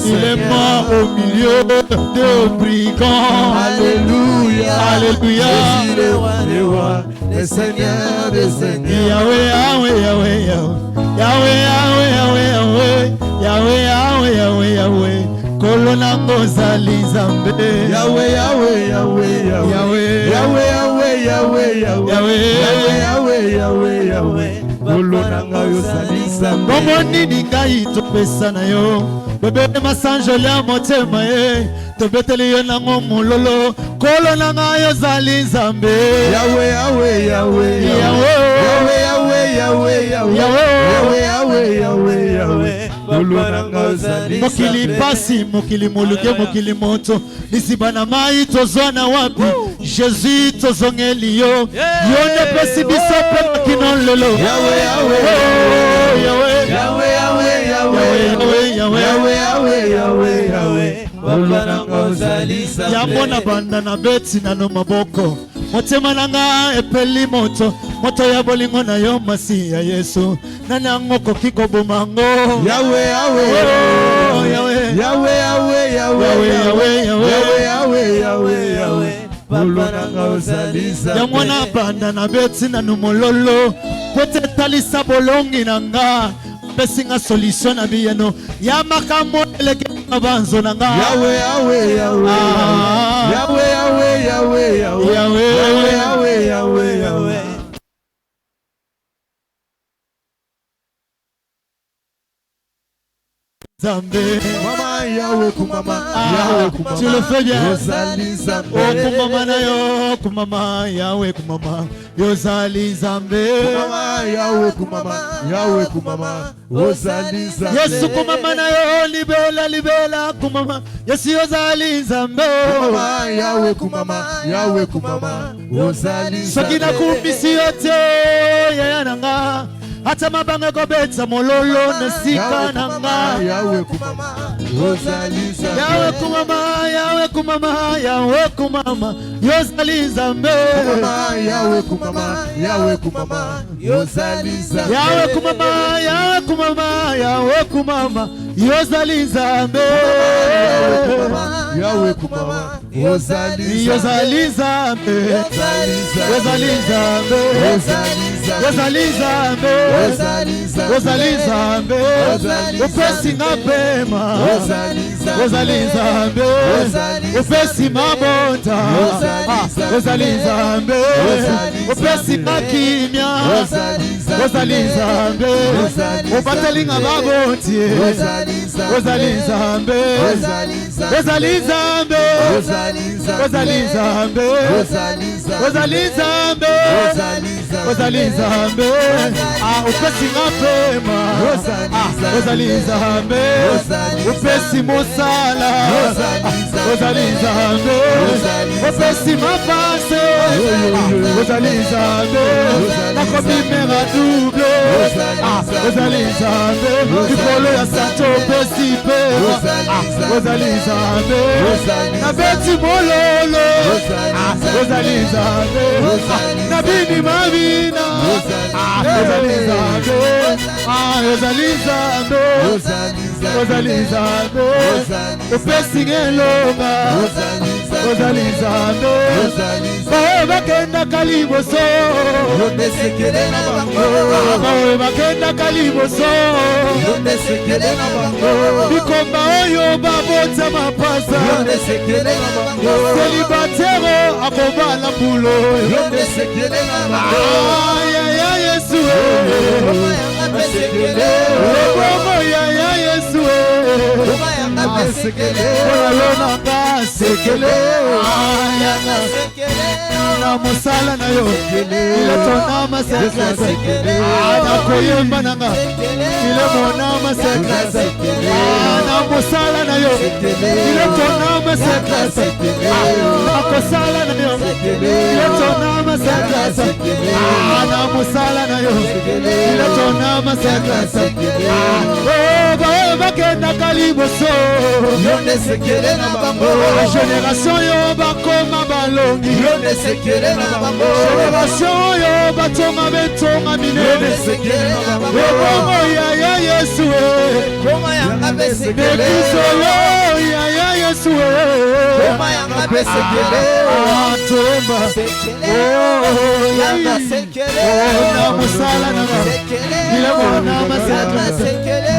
Il est mort au milieu de brigands. Alléluia. Alléluia. Jésus le roi des rois, le Seigneur des seigneurs. Yahweh, Yahweh, Yahweh, Yahweh, Yahweh, Yahweh, Yahweh, Yahweh, Yahweh, Yahweh. Kolonango zali zambe. Yahweh, Yahweh, Yahweh, Yahweh, Yahweh, Yahweh, Yahweh, Yahweh, Yahweh, Yahweh, Yahweh. Kolonanga yo zali zambe. Bomoni ningai topesa na yo. Bebe masanjo le motema e. Tobeteli yo nango mulolo. Kolonanga yo zali zambe. Yahweh, Yahweh, Yahweh, Yahweh, Yahweh, Yahweh, Yahweh, Yahweh, Yahweh, Yahweh. Mokili pasi, mokili moluke, mokili moto. Nisibana mai tozona wapi. Jésus tozongeli yo. Yo ne pesi biso pe kinon lolo. Yahweh, Yahweh, Yahweh, Yahweh, Yahweh, Yahweh, Yahweh, Yahweh. Yamona banda na beti na no maboko. Motema nanga epeli moto. Moto ya bolingo na yo masi ya Yesu. Nana ngoko kiko bumango. Yahweh, Yahweh, Yahweh, Yahweh, Yahweh, Yahweh, Yahweh, Yahweh, Yahweh. Yamona banda na beti na numololo. Kote talisa bolongi nanga. Besinga solution na biyeno. Yamakamo eleke abanzo nanga. Yahweh, Yahweh, Yahweh, Yahweh, Yahweh, Yahweh, Yahweh, Yahweh, Yahweh, Yahweh. Zambe. Mama Yahweh kumama, Yahweh kumama. Tu le fais bien. Yozali Zambe. Oh kumama na yo, kumama Yahweh kumama. Yozali Zambe. Kumama Yahweh kumama, Yahweh kumama. Yozali Zambe. Yesu kumama na yo, libela libela kumama. Yesu yozali Zambe. Kumama Yahweh kumama, Yahweh kumama. Yozali Zambe. Sokina kumbisi yote ya nanga. Hata mabanga kobeta mololo nesika nanga. Yahweh kumama, Yozali Zambe. Yahweh kumama, Yahweh kumama, Yahweh kumama. Yozali Zambe. Kumama Yahweh kumama, Yahweh kumama. Yozali Zambe. Yahweh kumama, Yahweh kumama, Yahweh kumama. Yozali Zambe. Yahweh kumama, Yozali Zambe. Yozali Zambe. Yozali Zambe. Yozali Zambe. Upesi ngapema. Yozali Zambe. Upesi mabonta. Yozali Zambe. Upesi makimya. Yozali Zambe. Upateli ngababonti. Yozali Zambe. Yozali Zambe. Yozali Zambe. Yozali Zambe. Yozali Zambe. Upesi ngapema. Yozali Zambe. Upesi musala. Yozali Zambe. Upesi mapase. Yozali Zambe. Nakobimera double. Yozali Zambe. Ikolo ya santo pesipe. Yozali Zambe. Nabeti mololo. Yozali Zambe. Nabini mavina. Yozali Zambe. Yozali Zambe. Yozali Zambe. Upesi ngelonga. Yozali Zambe. Bawe bakenda kaliboso. Bawe bakenda kaliboso. Bikomba oyo babota mapasa. Celibatero akobala mbulo. Ya Yesu. Obomo ya Yesu. Olonanga sekele. Na musala na yo. Iletona masekele. Na koyemba nanga. Ile mona masekele. Na musala na yo. Iletona masekele akosala na yo iletona masekele ana musala na yo iletona masekele oh bakenda kaliboso Yonde sekele na bango génération yo bakoma balongi Yonde sekele na bango génération yo batonga betonga minene Yonde sekele na bango bongo ya Yesu Koma yanga besekele Nekisolo ya Yesu Koma yanga besekele Tomba Yanga sekele na musala na ile bona sekele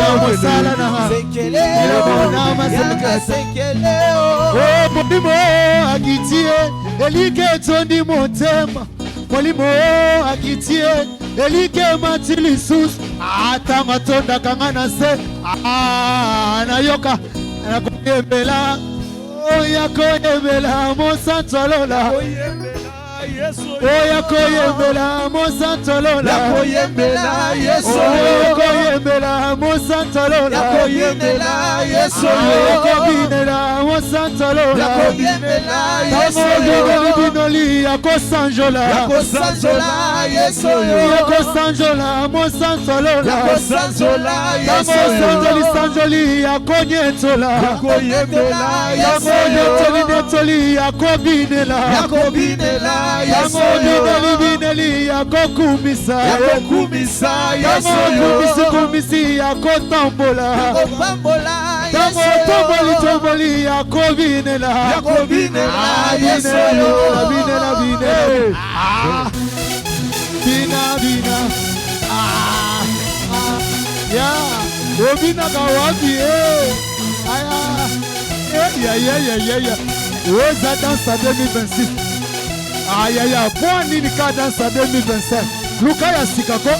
na musala na sekele ile bona sekele molimo akitie elike tondi motema molimo akitie elike matilisus ata matonda kangana se nayoka nakoyembela oyakoyembela mosantolola oya koyembela mosantolola Yakoyembela Yesu okoyembela mosantolola Yakoyembela Yesu okobinela mosantolola Yakoyembela Yesu binoli yakosanjola Yakosanjola Yesu yakosanjola mosantolola Yakosanjola Yesu yakosanjoli sanjoli yakonyetola Yakoyembela Yesu yakonetoli yakobinela Yakobinela Yesu bineli yakokumisa Yakokumisa Yesu kumisi yakotambola Yakopambola Yesu tomboli yakobinela Yakobinela Yesu binela bina ya obinaka wapi aya oza dansa 2026 ayaya mpo nini ka dansa 2025 luka ya sika ko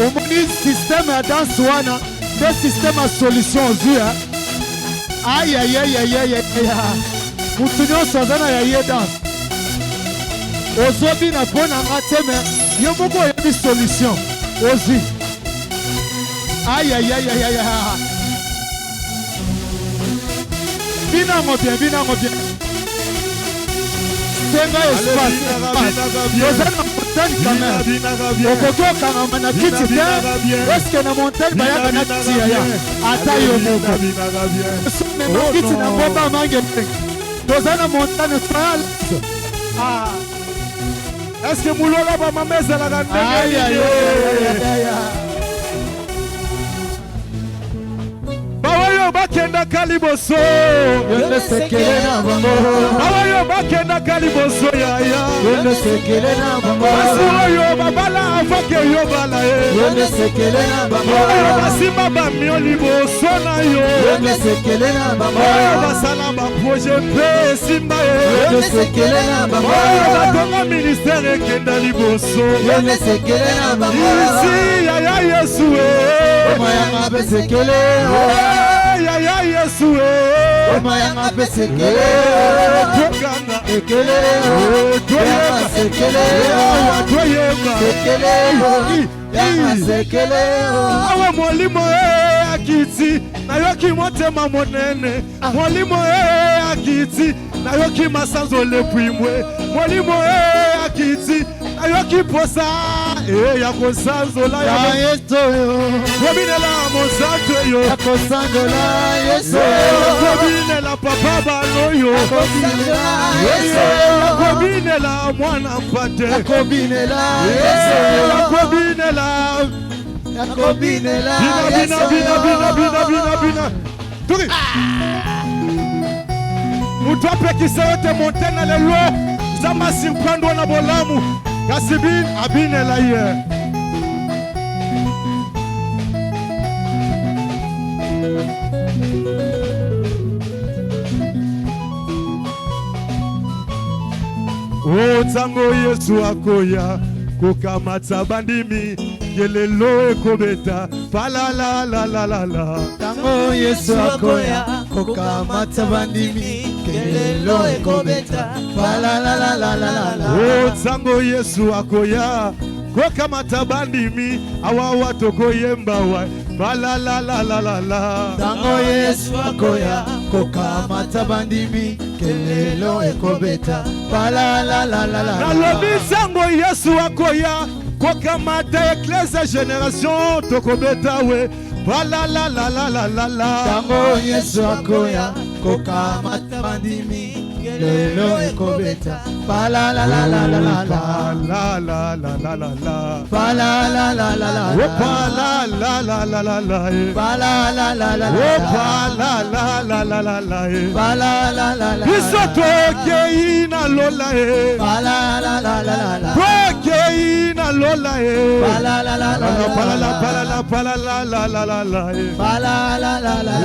omoni systeme ya danse wana nde systeme ya solution ozwi ayayayayaya mutu nyonso aza na ya ye danse ozobina mpo na nga te me yo moko oyebi solution ozwi ayayayayaya binango bien senga espace oza na montagne quand même okoki okangama na kiti te eske na montagne bayaka na kiti yaya ata yo moko mema kiti na ngomba mange toza na montagne fal eske mulola bamama ezalaka ndenge bawayo bakendaka liboso yonesekele na bango bawayo bakendaka liboso yaya yonesekele na bango basi oyo babala avake yobala ye yonesekele na bango oyo basimba bamio liboso na yo yonesekele na bango oyo basala baproje mpe esimba ye yonesekele na bango oyo batonga ministere ekenda liboso yonesekele na bango isi yaya yesu omayanga besekele yaya yesu omayanga besekele toganga ekele toyeba sekele toyeba sekele awa molimo akiti nayoki motema monene molimo akiti nayoki masanzo lepwimwe molimo akiti nayoki posa ya kosanzola ya yesu kobinela mosanto yo yakosanjola yesu kobinela papa baloyo kobinela mwana mpate yakobinela kobinela yakobinela bina turi mutu apekisa yo te montene lelo nzambe asirprendre na bolamu kasi abinela ye ntango yesu akoya kokamata bandimi kelelo ekobeta palalalalala ntango yesu akoya kokamata bandimi kelelo ekobeta palalalalala ntango yesu akoya kokamata bandimi awawa tokoyemba wa bala la la la la la tango Yesu akoya kokamata bandimi kelelo ekobeta bala la la la la nalobi sango Yesu akoya kokamata eklesa génération tokobeta we bala la la la la la la tango Yesu akoya kokamata bandimi lelo ekobeta bala la la la la la la la la la la la bala la la la la bala la la la la la bala la la la la bala la la la la la bala la la la bisoto keina lola bala la la la la keina lola bala la la la bala la bala la bala la la la la la bala la la la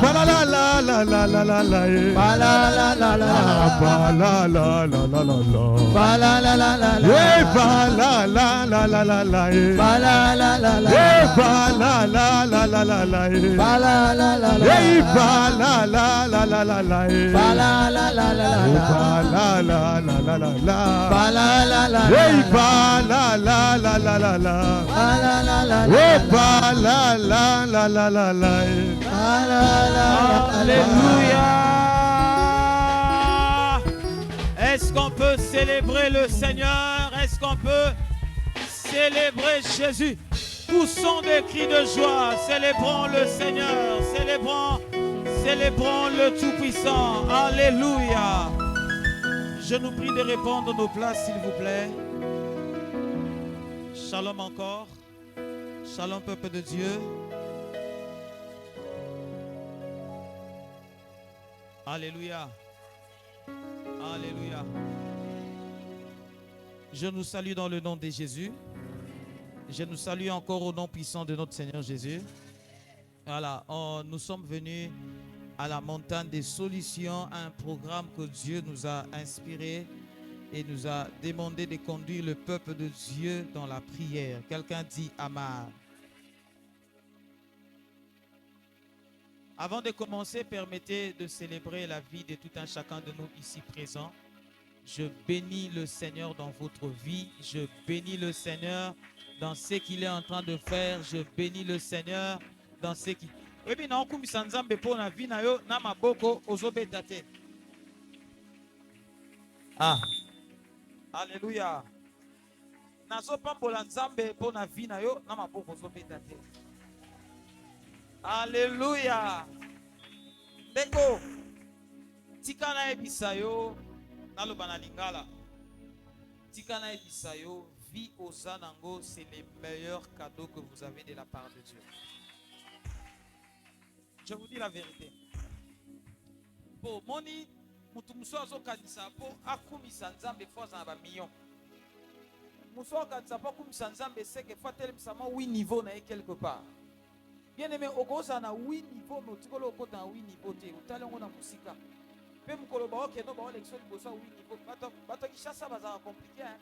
bala la la la la la la la bala la la la bala la la la la la bala la la la la bala la la la la la bala la la la bala la la la la la bala la la la bala la la la la la bala la la la bala la la la la la bala la la bala la la la la la bala la la bala la la la la la Alléluia. Est-ce qu'on peut célébrer le Seigneur? Est-ce qu'on peut célébrer Jésus? Poussons des cris de joie, célébrons le Seigneur, célébrons le Tout-Puissant. Alléluia. Je nous prie de répondre à nos places, s'il vous plaît. Shalom encore. Shalom, peuple de Dieu. Alléluia. Alléluia. Je nous salue dans le nom de Jésus. Je nous salue encore au nom puissant de notre Seigneur Jésus. Voilà, nous sommes venus à la montagne des solutions, un programme que Dieu nous a inspiré et nous a demandé de conduire le peuple de Dieu dans la prière. Quelqu'un dit Amen. Avant de commencer, permettez de célébrer la vie de tout un chacun de nous ici présents. Je bénis le Seigneur dans votre vie. Je bénis le Seigneur dans ce qu'il est en train de faire. Je bénis le Seigneur dans ce qu'il... Ah. Alléluia. Alléluia. Deko. Tikana ebisayo. Nalobana lingala. Tikana ebisayo. Vie aux anango, c'est les meilleurs cadeaux que vous avez de la part de Dieu. Je vous dis la vérité. Pour moni, mutumso azo kanisa po akumisa nzambe fois na ba million. Muso kanisa po akumisa nzambe c'est que fois tel msama 8 niveaux na quelque part. Bien aimé, okoza na 8 niveaux, mais tikolo okota na 8 niveaux te. Utalongo na musika. Pe mukolo ba okeno ba election liboso 8 niveaux. Bato kishasa baza compliqué hein.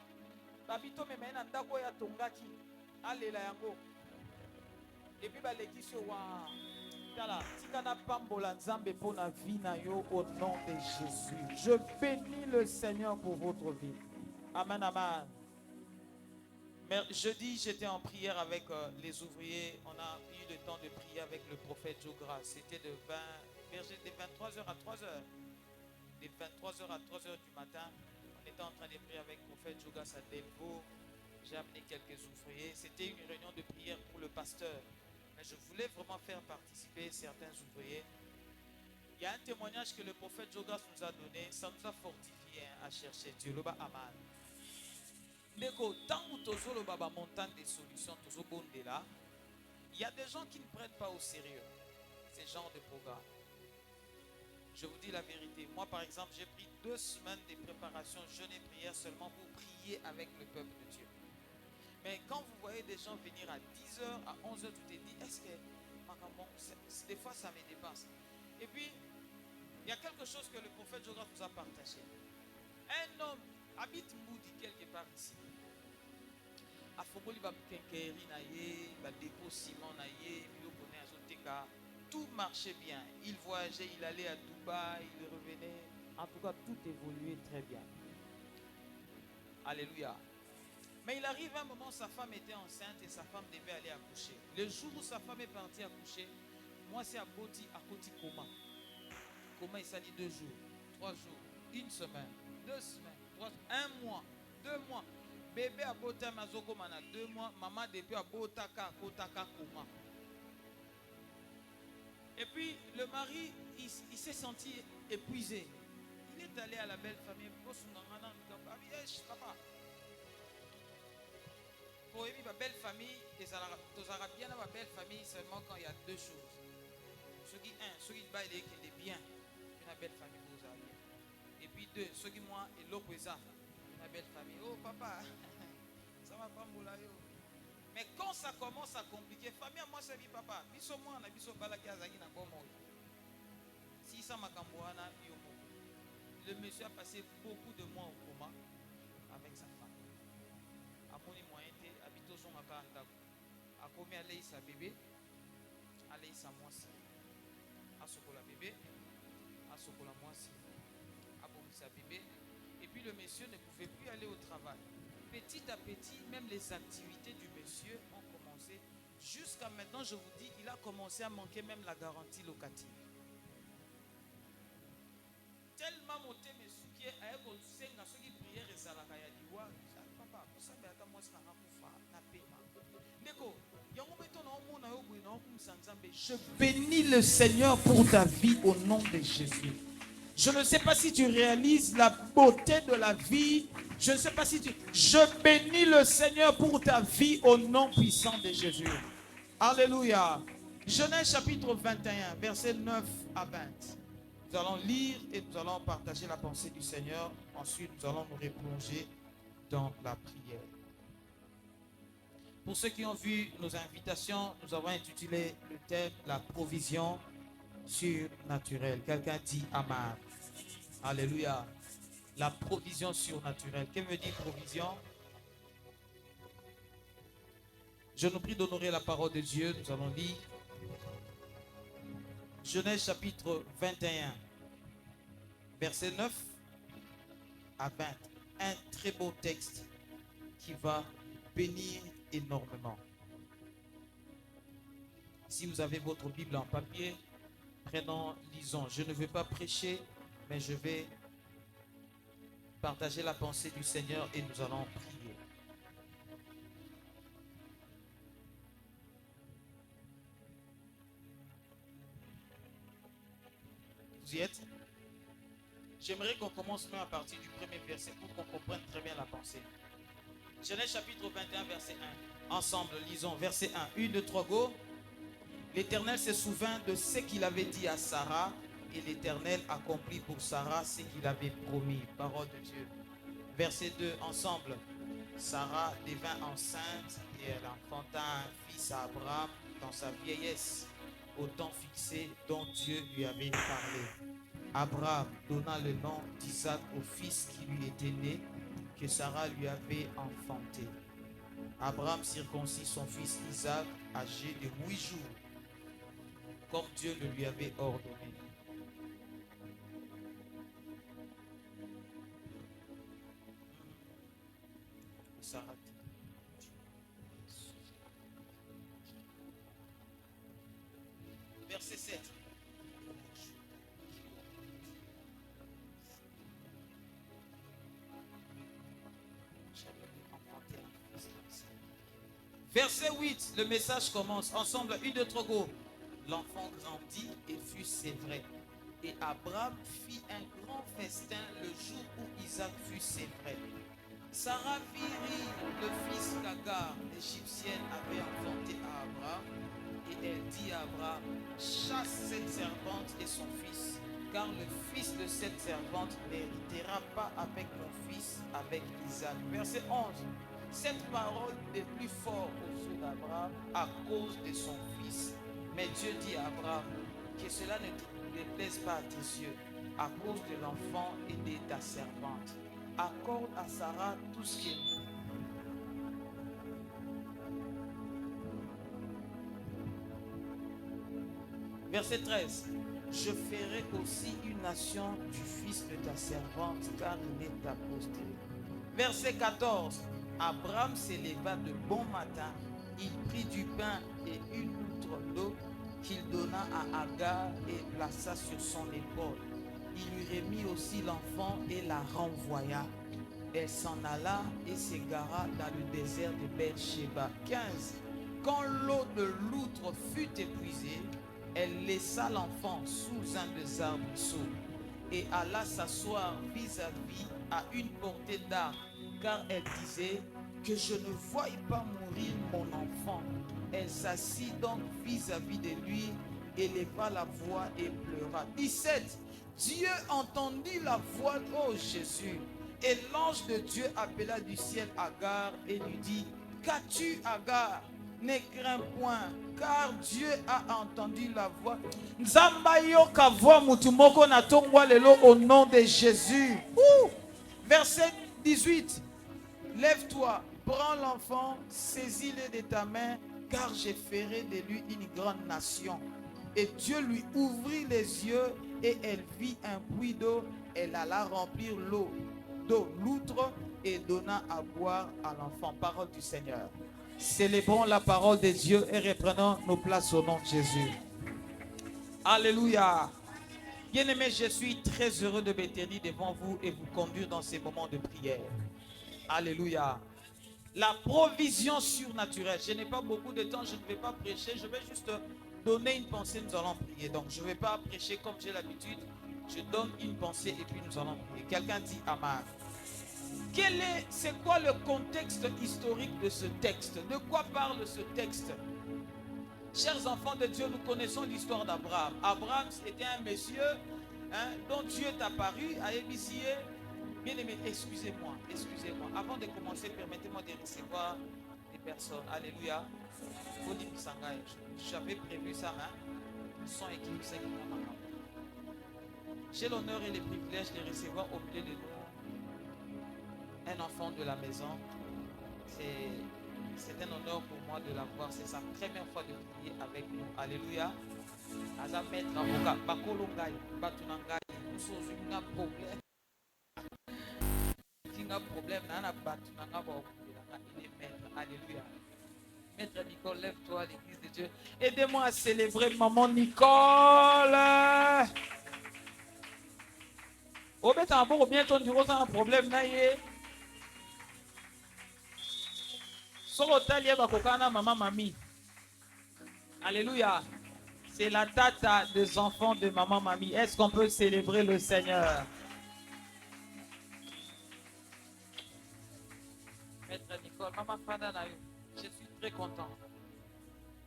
Babito me mena ndako ya tongaki. Alela yango. Et puis ba lekisio wa tala tikana pambola nzambe pour na vie na yo au nom de Jésus. Je bénis le Seigneur pour votre vie. Amen, amen. Jeudi, j'étais en prière avec les ouvriers. On a eu le temps de prier avec le prophète Jogra. C'était de 23h à 3h. De 23h à 3h du matin, on était en train de prier avec le prophète Jogra Sadelvo. J'ai amené quelques ouvriers. C'était une réunion de prière pour le pasteur. Mais je voulais vraiment faire participer certains ouvriers. Il y a un témoignage que le prophète Jogra nous a donné. Ça nous a fortifié à chercher Dieu. Loba Aman. Ndeko, tant que tozolo baba montagne des solutions, tozobonde là, il y a des gens qui ne prennent pas au sérieux ces genres de programmes. Je vous dis la vérité. Moi, par exemple, j'ai pris 2 semaines de préparation, jeûne et prière seulement pour prier avec le peuple de Dieu. Mais quand vous voyez des gens venir à 10h, à 11h, tu te dis, est-ce que des fois ça me dépasse. Et puis, il y a quelque chose que le prophète Jogra nous a partagé. Un homme habite Moudi quelque part ici. A Fongoli va kenkeri na ye, va dépôt ciment na ye, tout marchait bien. Il voyageait, il allait à Dubaï, il revenait. En tout cas, tout évoluait très bien. Alléluia. Mais il arrive un moment, sa femme était enceinte et sa femme devait aller accoucher. Le jour où sa femme est partie accoucher, moi c'est à Koti coma. Coma, il s'est dit 2 jours, 3 jours, 1 semaine, 2 semaines, 3, 1 mois, 2 mois. Bébé a beau temps, 2 mois, maman depuis a beau taka coma. Et puis le mari, il s'est senti épuisé. Il est allé à la belle famille. Papa. Pour aimer ma belle famille, les Arabiens ont ma belle famille seulement quand il y a 2 choses. Ceux qui est bien, une belle famille vous avez. Et puis 2, ceux qui moi et l'opposé, une belle famille. Oh papa, ça va pas moulayo. Mais quand ça commence à compliquer, famille moi c'est papa. Biso moi na biso balaki azaki na bomo. Si ça m'a kamboana yomo. Le monsieur a passé beaucoup de mois au coma avec sa femme. Amoni moyen te habito son akanda. A commis aller sa bébé, aller sa moisi. A sokola bébé, a sokola moisi. A commis sa bébé. Et puis le monsieur ne pouvait plus aller au travail. Petit à petit, même les activités du monsieur ont commencé. Jusqu'à maintenant, je vous dis, il a commencé à manquer même la garantie locative. Tellement monté mes soukiers à un ceux qui prièrent et salakaya diwa. Papa, vous savez à moi c'est na paiement. Neko, je bénis le Seigneur pour ta vie au nom de Jésus. Je ne sais pas si tu réalises la beauté de la vie. Je ne sais pas si tu... Je bénis le Seigneur pour ta vie au nom puissant de Jésus. Alléluia. Genèse chapitre 21, versets 9 à 20. Nous allons lire et nous allons partager la pensée du Seigneur. Ensuite, nous allons nous replonger dans la prière. Pour ceux qui ont vu nos invitations, nous avons intitulé le thème « La provision surnaturelle ». Quelqu'un dit « Amen ». Alléluia. La provision surnaturelle. Que veut dire provision? Je nous prie d'honorer la parole de Dieu. Nous allons lire Genèse chapitre 21, verset 9 à 20. Un très beau texte qui va bénir énormément. Si vous avez votre Bible en papier, prenons, lisons. Je ne vais pas prêcher, mais je vais partager la pensée du Seigneur et nous allons prier. Vous y êtes? J'aimerais qu'on commence même à partir du premier verset pour qu'on comprenne très bien la pensée. Genèse chapitre 21, verset 1. Ensemble, lisons. Verset 1. 1, 2, 3, go. L'Éternel se souvint de ce qu'il avait dit à Sarah et l'Éternel accomplit pour Sarah ce qu'il avait promis. Parole de Dieu. Verset 2. Ensemble. Sarah devint enceinte et elle enfanta un fils à Abraham dans sa vieillesse, au temps fixé dont Dieu lui avait parlé. Abraham donna le nom d'Isaac au fils qui lui était né, que Sarah lui avait enfanté. Abraham circoncit son fils Isaac, âgé de 8 jours, comme Dieu le lui avait ordonné. Sarah. Verset 7. Verset 8, le message commence. Ensemble, 1, 2, 3, go. L'enfant grandit et fut sévré. Et Abraham fit un grand festin le jour où Isaac fut sévré. Sarah vit le fils qu'Agar, l'Égyptienne, avait enfanté à Abraham. Et elle dit à Abraham, chasse cette servante et son fils, car le fils de cette servante n'héritera pas avec mon fils, avec Isaac. Verset 11. Cette parole est plus forte aux yeux d'Abraham à cause de son fils. Mais Dieu dit à Abraham, que cela ne te plaise pas à tes yeux, à cause de l'enfant et de ta servante. Accorde à Sarah tout ce qui est. Verset 13. Je ferai aussi une nation du fils de ta servante, car il est ta postérité. Verset 14. Abraham s'éleva de bon matin. Il prit du pain et une outre d'eau qu'il donna à Agar et plaça sur son épaule. Il lui remit aussi l'enfant et la renvoya. Elle s'en alla et s'égara dans le désert de Beersheba. 15. Quand l'eau de l'outre fut épuisée, elle laissa l'enfant sous un des arbrisseaux et alla s'asseoir vis-à-vis à une portée d'arc, car elle disait que je ne voie pas mourir mon enfant. Elle s'assit donc vis-à-vis de lui, éleva la voix et pleura. 17. Dieu entendit la voix, ô Jésus, et l'ange de Dieu appela du ciel Agar et lui dit, qu'as-tu, Agar? Ne crains point, car Dieu a entendu la voix. Au nom de Jésus. Verset 18. Lève-toi, prends l'enfant, saisis-le de ta main, car j'ai ferai de lui une grande nation. Et Dieu lui ouvrit les yeux et elle vit un puits d'eau. Elle alla remplir l'eau d'eau l'outre et donna à boire à l'enfant. Parole du Seigneur. Célébrons la parole de Dieu et reprenons nos places au nom de Jésus. Alléluia. Bien-aimés, je suis très heureux de m'éterniser devant vous et vous conduire dans ces moments de prière. Alléluia. La provision surnaturelle. Je n'ai pas beaucoup de temps, je ne vais pas prêcher, je vais juste donner une pensée, nous allons prier. Donc je ne vais pas prêcher comme j'ai l'habitude. Je donne une pensée et puis nous allons prier. Quelqu'un dit Amen. C'est quoi le contexte historique de ce texte? De quoi parle ce texte? Chers enfants de Dieu, nous connaissons l'histoire d'Abraham. Abraham était un monsieur dont Dieu est apparu à Ébicier. Bien aimé, excusez-moi. Avant de commencer, permettez-moi de recevoir des personnes. Alléluia. J'avais prévu ça. Son équipe, j'ai l'honneur et le privilège de recevoir au milieu de nous un enfant de la maison. C'est un honneur pour moi de l'avoir. C'est sa première fois de prier avec nous. Alléluia. Azamet Naboka, Bakolongai, Batunangai, Souzunga problème. Kinga problème, Nana Batunanga, il est maître. Alléluia. Maître Nicole, lève-toi à l'église de Dieu. Aidez-moi à célébrer maman Nicole. Oh, mais t'as un bon bientôt, tu as un problème, naïe. Maman Mamie. Alléluia. C'est la tata des enfants de maman Mamie. Est-ce qu'on peut célébrer le Seigneur? Maître Nicole, maman Fada, je suis très content.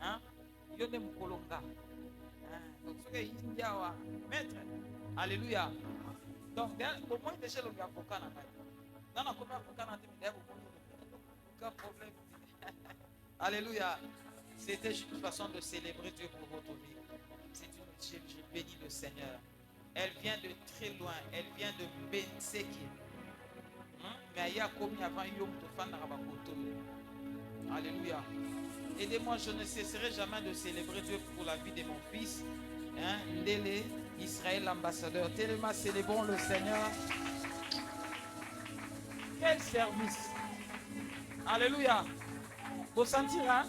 Hein? Maître. Alléluia. Donc, au moins, déjà, le gars pour Canada. Non, non, comment pour Canada? Aucun problème. Alléluia. C'était juste une façon de célébrer Dieu pour votre vie. C'est une je bénis le Seigneur. Elle vient de très loin. Elle vient de Benseki. Mais il y a commis avant Yom Tofan Rabakoto. Alléluia. Aidez-moi, je ne cesserai jamais de célébrer Dieu pour la vie de mon fils. Ndele, Israël, l'ambassadeur. Tellement célébrons le Seigneur. Quel service. Alléluia. Vous sentirez, hein?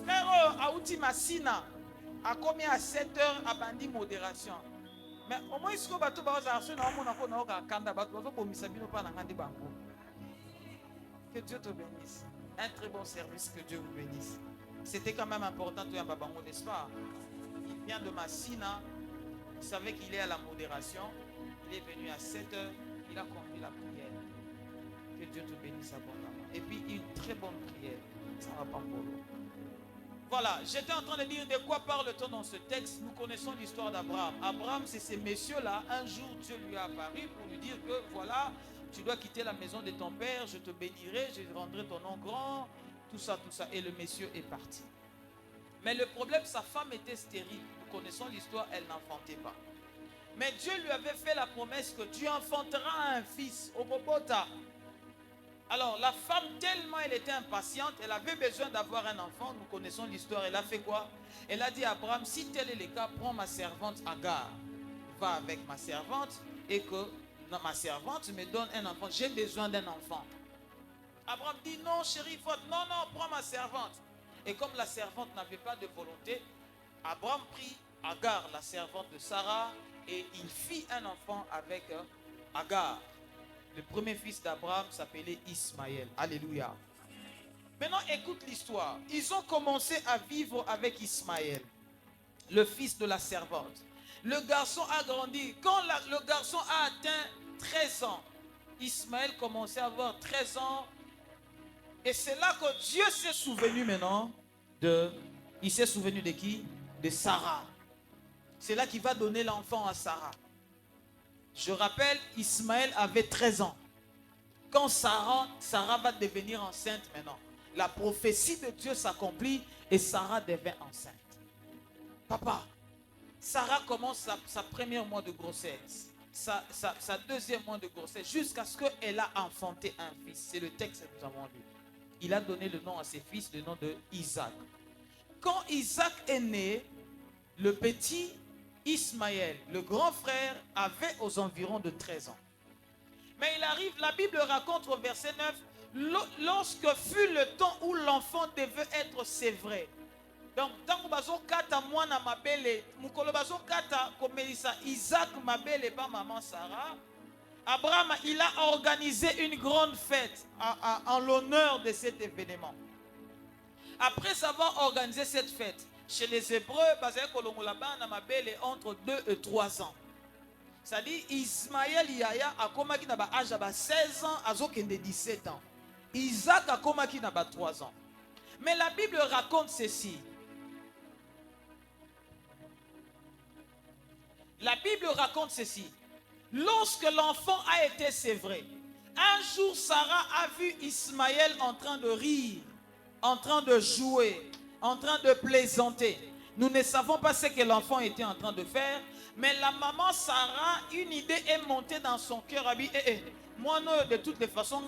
Frère, Aouti Massina a commis à 7 heures à bandi modération. Mais au moins, ce que bateau que Dieu te bénisse. Un très bon service, que Dieu vous bénisse. C'était quand même important, n'est-ce pas? Il vient de Massina, il savait qu'il est à la modération. Il est venu à 7 heures, il a conduit la prière. Que Dieu te bénisse abondamment. Et puis une très bonne prière. Ça va pas pour nous. Voilà, j'étais en train de dire de quoi parle-t-on dans ce texte. Nous connaissons l'histoire d'Abraham. Abraham, c'est ces messieurs-là. Un jour, Dieu lui a apparu pour lui dire que voilà, tu dois quitter la maison de ton père, je te bénirai, je rendrai ton nom grand, tout ça. Et le monsieur est parti. Mais le problème, sa femme était stérile. Nous connaissons l'histoire, elle n'enfantait pas. Mais Dieu lui avait fait la promesse que tu enfanteras un fils au Bobota. Alors, la femme, tellement elle était impatiente, elle avait besoin d'avoir un enfant. Nous connaissons l'histoire. Elle a fait quoi? Elle a dit à Abraham, si tel est le cas, prends ma servante Agar. Va avec ma servante et que ma servante me donne un enfant. J'ai besoin d'un enfant. Abraham dit non, chérie, non, prends ma servante. Et comme la servante n'avait pas de volonté, Abraham prit Agar, la servante de Sarah, et il fit un enfant avec Agar. Le premier fils d'Abraham s'appelait Ismaël. Alléluia. Maintenant, écoute l'histoire. Ils ont commencé à vivre avec Ismaël, le fils de la servante. Le garçon a grandi. Quand le garçon a atteint 13 ans, Ismaël commençait à avoir 13 ans. Et c'est là que Dieu s'est souvenu maintenant il s'est souvenu de qui? De Sarah. C'est là qu'il va donner l'enfant à Sarah. Je rappelle, Ismaël avait 13 ans. Quand Sarah va devenir enceinte maintenant, la prophétie de Dieu s'accomplit et Sarah devient enceinte. Papa, Sarah commence sa première mois de grossesse, sa deuxième mois de grossesse, jusqu'à ce qu'elle a enfanté un fils. C'est le texte que nous avons lu. Il a donné le nom à ses fils, le nom de Isaac. Quand Isaac est né, le petit Ismaël, le grand frère, avait aux environs de 13 ans. Mais il arrive, la Bible raconte au verset 9, lorsque fut le temps où l'enfant devait être sévré. Donc, tant que bazo kata mwana mabele, mukolo bazo kata komelisa Isaac mabele pa maman Sarah, Abraham, il a organisé une grande fête en l'honneur de cet événement. Après avoir organisé cette fête, chez les Hébreux, entre 2 et 3 ans. C'est-à-dire, Ismaël Yaya a komaki na ba âge à 16 ans, azokende 17 ans. Isaac a komaki na ba 3 ans. Mais la Bible raconte ceci. La Bible raconte ceci. Lorsque l'enfant a été sévré, un jour Sarah a vu Ismaël en train de rire, en train de jouer, en train de plaisanter. Nous ne savons pas ce que l'enfant était en train de faire, mais la maman Sarah, une idée est montée dans son cœur. Moi, de toutes les façons,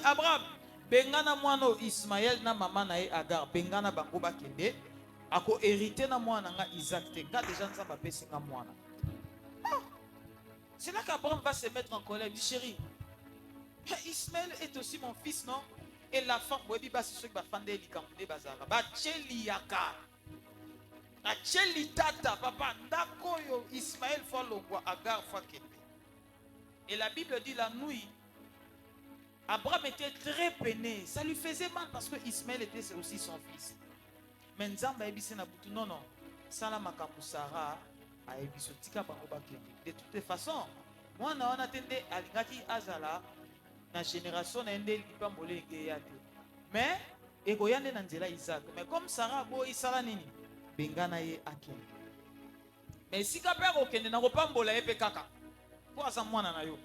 Abraham, bengana mwano Ismaël na maman na Agar, bengana bangoba kende, ako hérité na mwana nga Isaac te, nga déjà nzamba pesi nga mwana. C'est là qu'Abraham va se mettre en colère. Il dit, chérie, Ismaël est aussi mon fils, non? Et la femme, c'est ce que va faire des likamouné bazara. Bacheli yaka. Bacheli tata, papa, ndakoyo, Ismaël fois longwa, Agar fois kende. Et la Bible dit la nuit, Abraham était très peiné. Ça lui faisait mal parce que Ismaël était aussi son fils. Mais Nzamba ebisi na butu, non, Sala makamu Sarah. De toutes les façons, moi, on a tendé à l'ingati azala, la génération n'a pas pambole gayate. Mais, egoyande nanzela Isaac. Mais comme Sarah, bo isala nini, bengana ye aken. Mais si kapère okende na kopambola ye pe kaka. Kwa sa mwana na yo.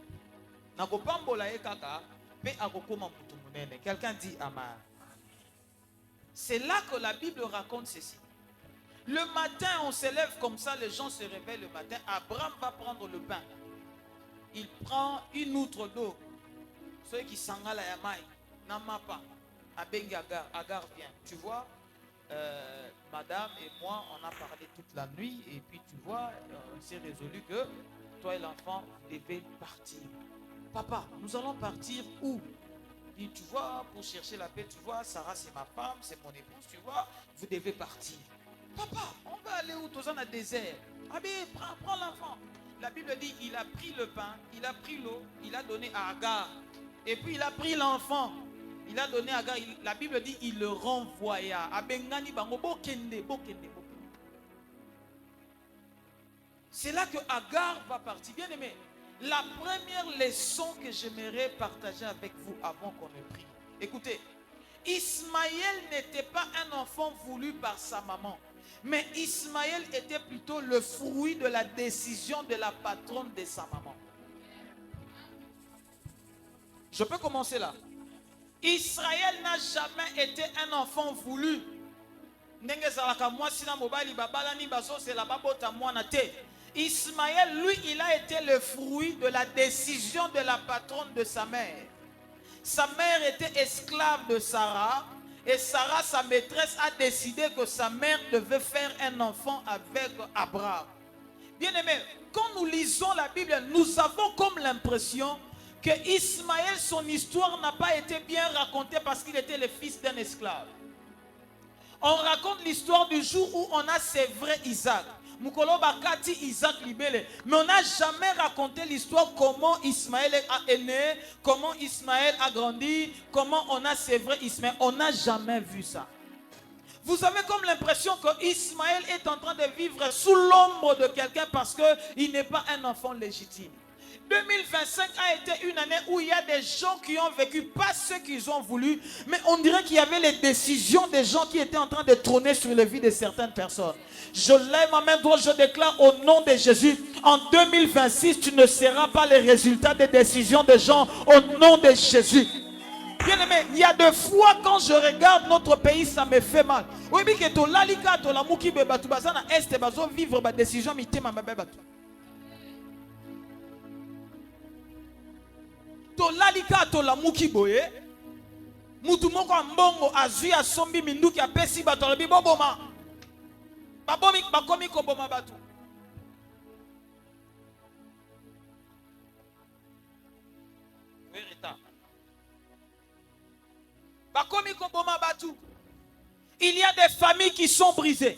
Na kopambola ye kaka, pe akokoma mutu munene. Quelqu'un dit amen. C'est là que la Bible raconte ceci. Le matin, on se lève comme ça, les gens se réveillent le matin. Abraham va prendre le pain. Il prend une outre d'eau. Ceux qui s'engagent à Yamaï, Namapa, Abengi Agar, Agar vient. Tu vois, madame et moi, on a parlé toute la nuit. Et puis tu vois, on s'est résolu que toi et l'enfant devaient partir. Papa, nous allons partir où? Et tu vois, pour chercher la paix, tu vois, Sarah c'est ma femme, c'est mon épouse, tu vois, vous devez partir. Papa, on va aller où? Tous dans le désert. Ah bien, prends l'enfant. La Bible dit, il a pris le pain, il a pris l'eau, il a donné à Agar. Et puis il a pris l'enfant. Il a donné à Agar. La Bible dit, il le renvoya. C'est là que Agar va partir. Bien aimé, la première leçon que j'aimerais partager avec vous avant qu'on ne prie. Écoutez, Ismaël n'était pas un enfant voulu par sa maman. Mais Ismaël était plutôt le fruit de la décision de la patronne de sa maman. Je peux commencer là. Israël n'a jamais été un enfant voulu. Ismaël, lui, il a été le fruit de la décision de la patronne de sa mère. Sa mère était esclave de Sarah. Et Sarah, sa maîtresse, a décidé que sa mère devait faire un enfant avec Abraham. Bien aimé, quand nous lisons la Bible, nous avons comme l'impression que Ismaël, son histoire n'a pas été bien racontée parce qu'il était le fils d'un esclave. On raconte l'histoire du jour où on a c'est vrai Isaac. Mukolo bakati Isaac libélé. Mais on n'a jamais raconté l'histoire comment Ismaël est né, comment Ismaël a grandi, comment on a c'est vrai Ismaël. On n'a jamais vu ça. Vous avez comme l'impression que Ismaël est en train de vivre sous l'ombre de quelqu'un parce qu'il n'est pas un enfant légitime. 2025 a été une année où il y a des gens qui ont vécu, pas ceux qu'ils ont voulu, mais on dirait qu'il y avait les décisions des gens qui étaient en train de trôner sur la vie de certaines personnes. Je lève ma main droite, je déclare au nom de Jésus, en 2026, tu ne seras pas les résultats des décisions des gens au nom de Jésus. Bien aimé, il y a des fois quand je regarde notre pays, ça me fait mal. Oui, mais que tu l'alika, tu la mouki beba, tu basana est, bazo vivre ma décision, mi tema ma beba. To lalika to la muki boye mutu moko mbongo azui asombi minduki apesi bato lobi boboma babomi bakomi ko boma bato verita bakomi ko boma bato. Il y a des familles qui sont brisées,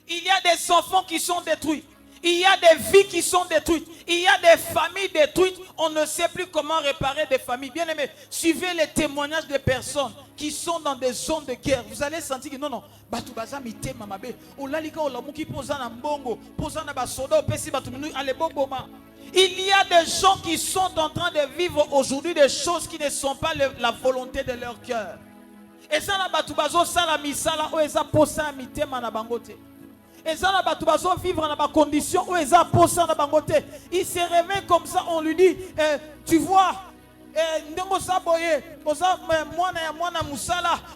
il y a des enfants qui sont détruits, il y a des vies qui sont détruites. Il y a des familles détruites. On ne sait plus comment réparer des familles. Bien aimés, suivez les témoignages des personnes qui sont dans des zones de guerre. Vous allez sentir que non, non. Il y a des gens qui sont en train de vivre aujourd'hui des choses qui ne sont pas la volonté de leur cœur. Et ça, et ça, vivre dans des conditions où ils il se réveille comme ça, on lui dit, tu vois,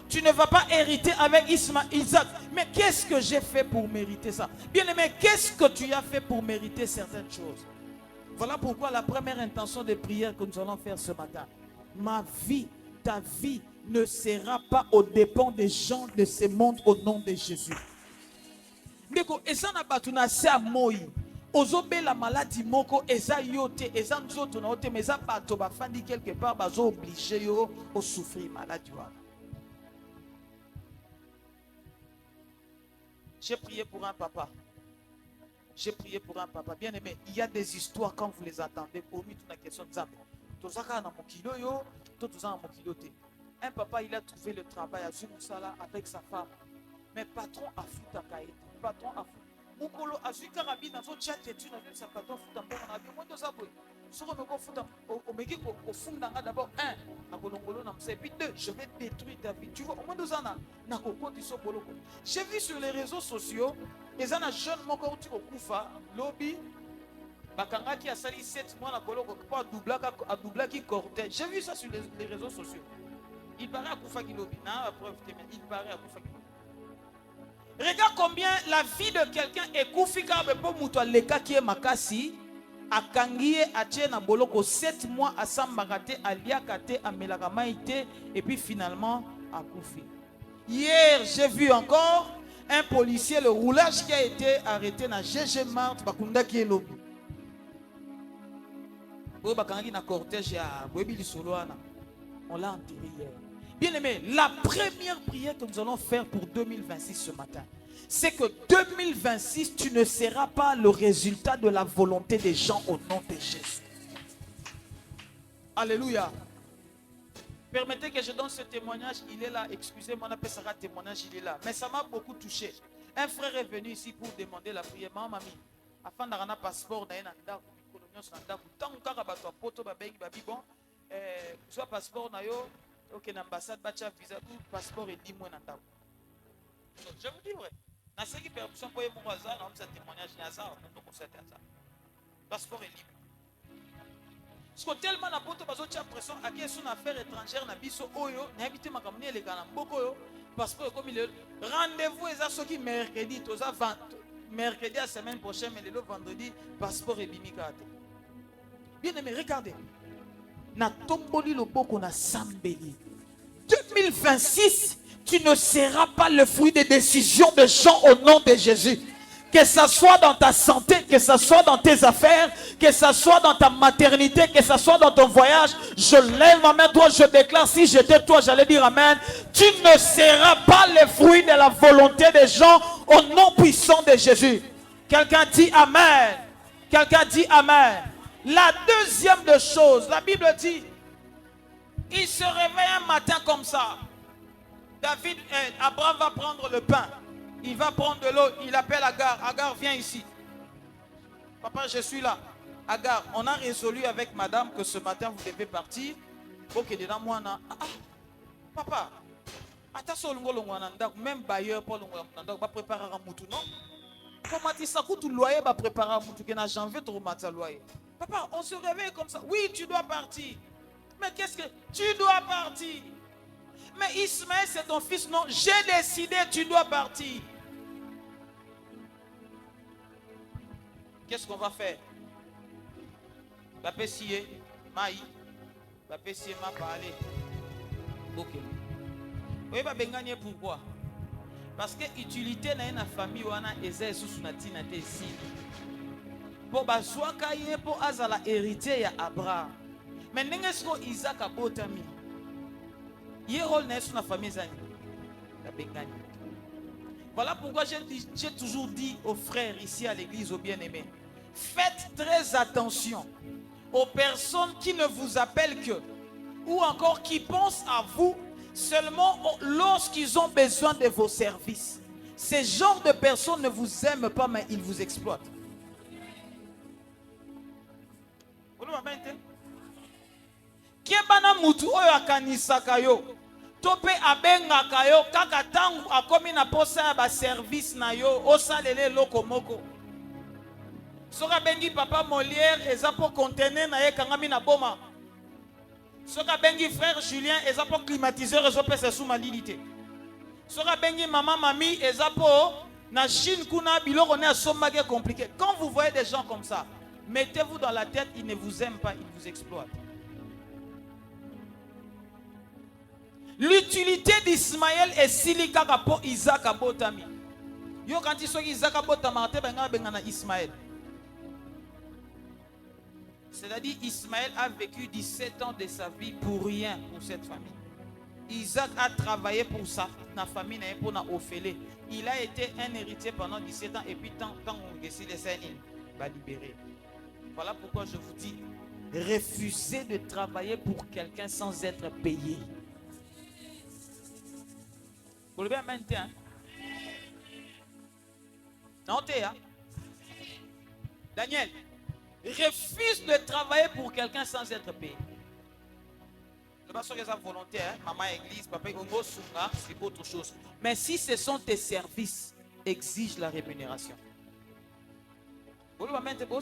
tu ne vas pas hériter avec Isaac. Mais qu'est-ce que j'ai fait pour mériter ça? Bien aimé, qu'est-ce que tu as fait pour mériter certaines choses? Voilà pourquoi la première intention de prière que nous allons faire ce matin. Ma vie, ta vie ne sera pas aux dépens des gens de ce monde au nom de Jésus. Ndeko ezana batu na se amoyi ozobe la maladie moko eza yote eza nzoto na ote meza bato bafandi quelque part bazo obligé yo au souffrir maladie wana. J'ai prié pour un papa. J'ai prié pour un papa. Bien aimé, il y a des histoires quand vous les entendez. Pour lui, toute la question de ça. Tozaka na mokilo yo, tozaka na mokilo te. Un papa, il a trouvé le travail à Zumusala avec sa femme. Mais patron a foutu à Kaït. Patron a foutu. Mukolo a su carabine dans son chat et tu n'as vu sa patron foutu à Kaït. Moi, deux aboués. Sur le mot foutu au Meki, au fond d'abord, un, na Kolongolo, et puis deux, je vais détruire ta vie. Tu vois, au moins deux ans, na Koko, tu so Boloko. J'ai vu sur les réseaux sociaux, les jeunes moko uti au Koufa, lobby, bakanga qui a sali 7 mois na Boloko, pour doubler qui cortège. J'ai vu ça sur les réseaux sociaux. Il paraît à Koufa qui lobby. Non, preuve, il paraît à Koufa qui lobby. Regarde combien la vie de quelqu'un est koufika pour muto leka qui est makasi a kangié a tient boloko 7 mois à sambagate à liakate à melagamaite et puis finalement à koufi. Hier, j'ai vu encore un policier, le roulage qui a été arrêté dans GG Mart bakunda qui est lobby. Bo bakangi na cortège ya boebi lisoloana. On l'a enterré hier. Bien aimé, la première prière que nous allons faire pour 2026 ce matin, c'est que 2026, tu ne seras pas le résultat de la volonté des gens au nom de Jésus. Alléluia. Permettez que je donne ce témoignage, il est là, excusez-moi, on appelle ça un témoignage, il est là. Mais ça m'a beaucoup touché. Un frère est venu ici pour demander la prière. Maman, mamie, afin d'avoir un passeport, tant que poto babeng babibon, soit passeport nayo. Ok, l'ambassade, bacha visa, passeport et 10 mois dans ta. Je vous dis vrai. Dans ce qui permet de mon voisin, on a un témoignage, il y a ça, on a ça. Passeport est libre. Parce que tellement la poto bazo tia pression à qui est une affaire étrangère na biso oyo, n'habite ma kamni les gars mboko yo, passeport comme il est rendez-vous est à ce qui mercredi, tous à mercredi la semaine prochaine, mais le vendredi, passeport est bimika. Bien aimé, regardez. Na tomboli loboko na sambeli. 2026, tu ne seras pas le fruit des décisions de gens au nom de Jésus. Que ce soit dans ta santé, que ce soit dans tes affaires, que ce soit dans ta maternité, que ce soit dans ton voyage, je lève ma main, toi je déclare, si j'étais toi, j'allais dire amen. Tu ne seras pas les fruits de la volonté des gens au nom puissant de Jésus. Quelqu'un dit amen. Quelqu'un dit amen. La deuxième des choses, la Bible dit, il se réveille un matin comme ça. Abraham va prendre le pain. Il va prendre de l'eau. Il appelle Agar. Agar, viens ici. Papa, je suis là. Agar, on a résolu avec madame que ce matin vous devez partir. Ok, dedans moi, papa, même bailleur pour va préparer un moutou, non? Comment tu sais que tu loyer va préparer un moutou qui n'a janvier trop matin loyer? Papa, on se réveille comme ça. Oui, tu dois partir. Mais qu'est-ce que tu dois partir? Mais Ismaël, c'est ton fils. Non, j'ai décidé, tu dois partir. Qu'est-ce qu'on va faire? Papa sié, maï. Papa sié m'a parlé. Ok. Oui, va gagner pourquoi? Parce que l'utilité dans la famille, on a ezé sous natina ici. Pour baswa kaye pour azala héritier ya Abraham. Mais n'est-ce que Isaac a botami? Voilà pourquoi j'ai toujours dit aux frères ici à l'église, aux bien-aimés, faites très attention aux personnes qui ne vous appellent que, ou encore qui pensent à vous seulement lorsqu'ils ont besoin de vos services. Ces genres de personnes ne vous aiment pas, mais ils vous exploitent. Kebana mutu oyo akanisaka yo tope abengaka yo kaka tangu akomi na posa ya ba service na yo osalele loko moko soka bengi papa Molière eza po conteneur na ye kangami na boma soka bengi frère Julien eza po climatiseur ezo pesa sous malilité soka bengi maman Mami eza po na Chine kuna biloko ne asombake compliqué. Quand vous voyez des gens comme ça, mettez-vous dans la tête, ils ne vous aiment pas, ils vous exploitent. L'utilité d'Ismaël est silika pour Isaac abotami. Yo quand il soit Isaac abotama te benga bengana Ismaël. C'est-à-dire Ismaël a vécu 17 ans de sa vie pour rien pour cette famille. Isaac a travaillé pour sa famille pour na Ophélé. Il a été un héritier pendant 17 ans et puis tant on décide de s'en va libérer. Voilà pourquoi je vous dis, refusez de travailler pour quelqu'un sans être payé. Vous le voyez maintenant? Non, Daniel, refuse de travailler pour quelqu'un sans être payé. Ne pas que ça volontaire, maman église, papa c'est autre chose. Mais si ce sont tes services, exige la rémunération. Vous le voyez maintenant?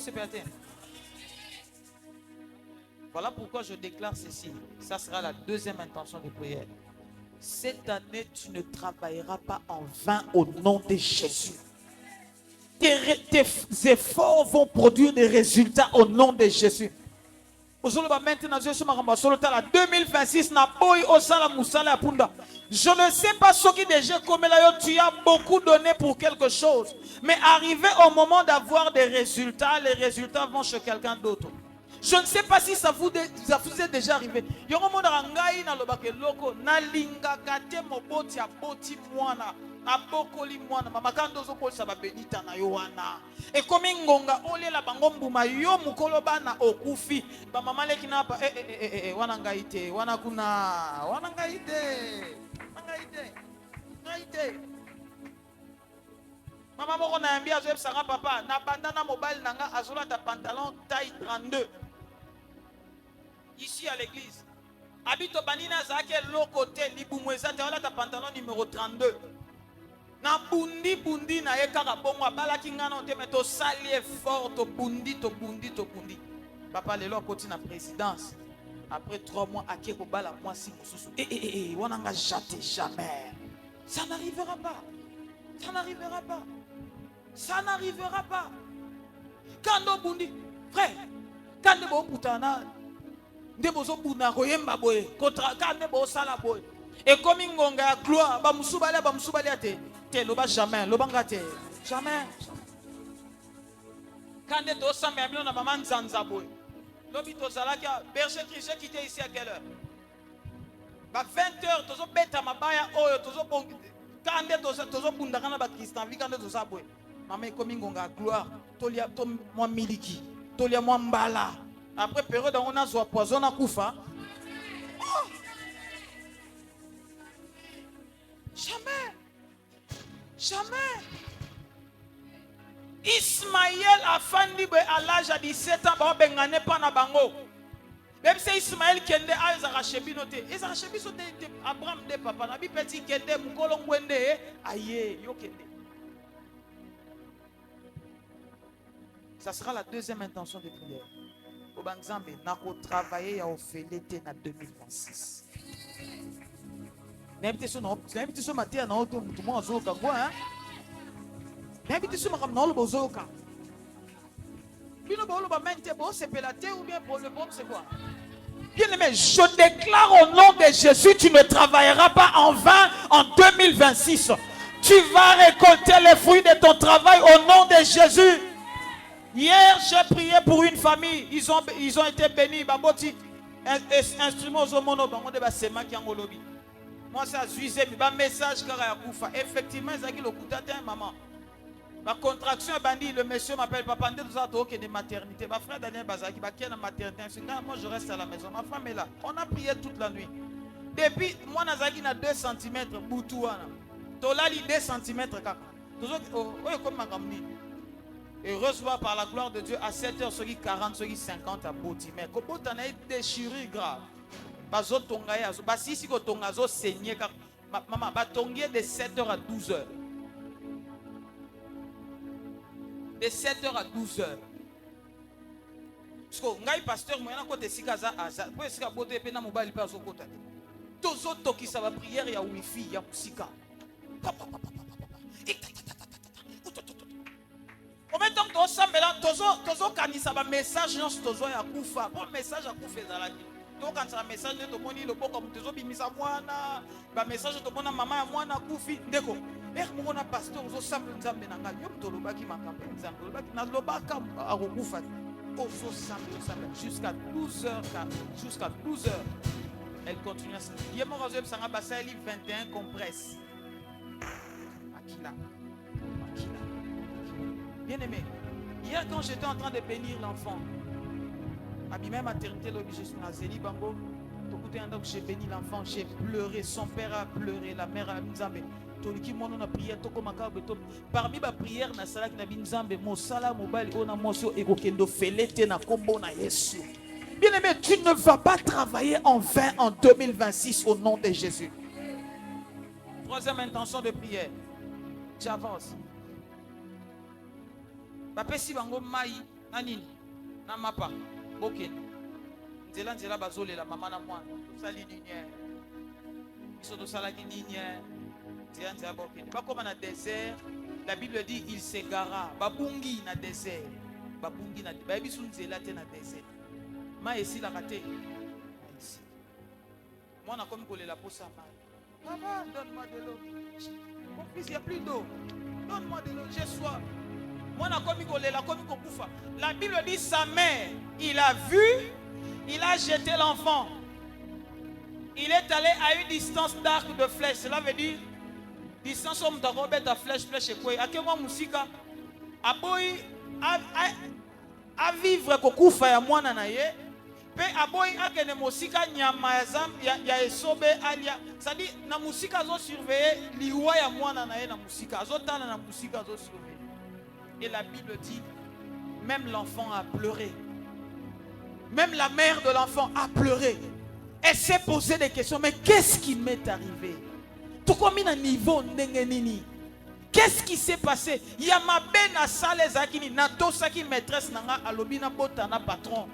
Voilà pourquoi je déclare ceci. Ça sera la deuxième intention de prière. Cette année, tu ne travailleras pas en vain au nom de Jésus. Tes efforts vont produire des résultats au nom de Jésus. Maintenant, je 2026, je ne sais pas ce qui déjà comme là, tu as beaucoup donné pour quelque chose. Mais arrivé au moment d'avoir des résultats, les résultats vont chez quelqu'un d'autre. Je ne sais pas si ça vous est déjà arrivé. Il y a un moment où et comme ngonga ole la bangombu mayo mukoloba na okufi ba mama leki na pa wana ngaite wana kuna wana ngaite mama moko na ambia zo sanga papa na bandana mobile nanga azola ta pantalon taille 32 ici à l'église habito banina zake lokote libumweza ta ta pantalon numéro 32 na bundi na ye kaka bongo abalaki ngana te meto sali effort to bundi papa lelo akoti na présidence après 3 mois ake ko bala moi si mususu wana nga jate jamais ça n'arrivera pas quand bundi frère quand de bo putana nde bozo buna koyemba boye kontra quand bo sala boye et comme ngonga ya gloire ba musubali ate te loba jamais lobanga te jamais Quand on est au sommet, on a maman Zanzaboy. L'obit aux Zalakia, berger qui j'ai quitté ici à quelle heure? 20h, tozo beta mabaya oyo, tozo bon. Quand on est tozo bundakana ba Christian, vi quand on est tozo aboy. Maman comme ngonga gloire, tolia tom moi miliki, tolia moi mbala. Après période on a soit poison à koufa. Jamais. Jamais. Ismaël a fandi à l'âge de 17 ans, ba bengane pa na bango. Même si Ismaël kende a Zarachebi noté. Et Zarachebi sote Abraham de papa na bi petit kende mukolo ngwende aye yo kende. Ça sera la deuxième intention de prière. Au Banzambe, nako travailler à Ophélété en 2026. L'invitation matin na auto tout monde azoka quoi hein? L'invitation makam na lo bozoka. Bino ba lo ba mente bo c'est pelaté ou bien pour le bon c'est quoi? Bien aimé, je déclare au nom de Jésus, tu ne travailleras pas en vain en 2026. Tu vas récolter les fruits de ton travail au nom de Jésus. Hier, j'ai prié pour une famille. Ils ont été bénis. Baboti, instrument au mono, c'est moi qui en lobby. Moi, ça zuisé, mais message car effectivement, ça qui le coûte maman. Ma contraction bandit, le monsieur m'appelle papa, on est de maternité. Ma frère Daniel Bazaki, qui est en maternité. Moi, je reste à la maison. Ma femme est là. On a prié toute la nuit. Depuis, moi, Nazaki n'a 2 cm. Boutouana. Tolali 2 cm. Comme ma gamine. Heureusement, par la gloire de Dieu, à 7h, ce qui 40, ce qui 50 à Boti. Mais quand on a été déchiré grave, bazo tongaye, basi si ko tongazo saigné, maman, ba tongé de 7h à 12h. De 7h à 12h. Parce que ngai pasteur moyena côté sikaza aza, pour sika bote pe na mobile pa so kota. Tozo toki sa ba prière ya wifi ya musika. En même temps, tozo kanisa ba message non tozo ya kufa. Bon message à kufa ezalaki. To quand ça message to moni le poko tozo bimisa mwana, ba message to mona mama ya mwana kufi ndeko. Mo na pasteur ozo sambe nzambe na ngai. Yo mtolo baki makambe nzambe. Baki na lobaka akokufa. Ozo sambe jusqu'à 12h jusqu'à 12h. Elle continue à ça. Yemo rozeb sanga basali 21 compresse. Akila. Bien aimé, hier quand j'étais en train de bénir l'enfant, abîmé maternité, je suis Nazeli Bango, j'ai béni l'enfant, j'ai pleuré, son père a pleuré, la mère a Nzambe. Parmi ma prière, bien aimé, tu ne vas pas travailler en vain en 2026 au nom de Jésus. Troisième intention de prière, tu avances. Bapesi bango mai na nini na mapa boke nzela bazole la mama na mwana sali lumière biso to sala ki lumière nzela boke bakoma na désert. La Bible dit il s'égara babungi na désert babungi na biso nzela te na désert mai esi la raté mwana comme kolela posa mai maman donne-moi de l'eau mon fils il y a plus d'eau donne-moi de l'eau j'ai soif. La Bible dit sa mère, il a vu, il a jeté l'enfant. Il est allé à une distance d'arc de flèche. Cela veut dire distance où on a de flèche et quoi. À quel moment musika a boy à vivre kokufa ya mwana na ye. Pe a boy a kene musika nyama ya zam ya esobe alia. Ça dit na musika zo surveiller liwa ya mwana na ye na musika. Zo tana na musika zo surveiller. Et la Bible dit, même l'enfant a pleuré. Même la mère de l'enfant a pleuré. Elle s'est posé des questions. Mais qu'est-ce qui m'est arrivé? Tout comme un niveau n'engenini. Qu'est-ce qui s'est passé? Il y a ma belle na salle zakini na tosaki maîtresse nanga alobina bota na patron.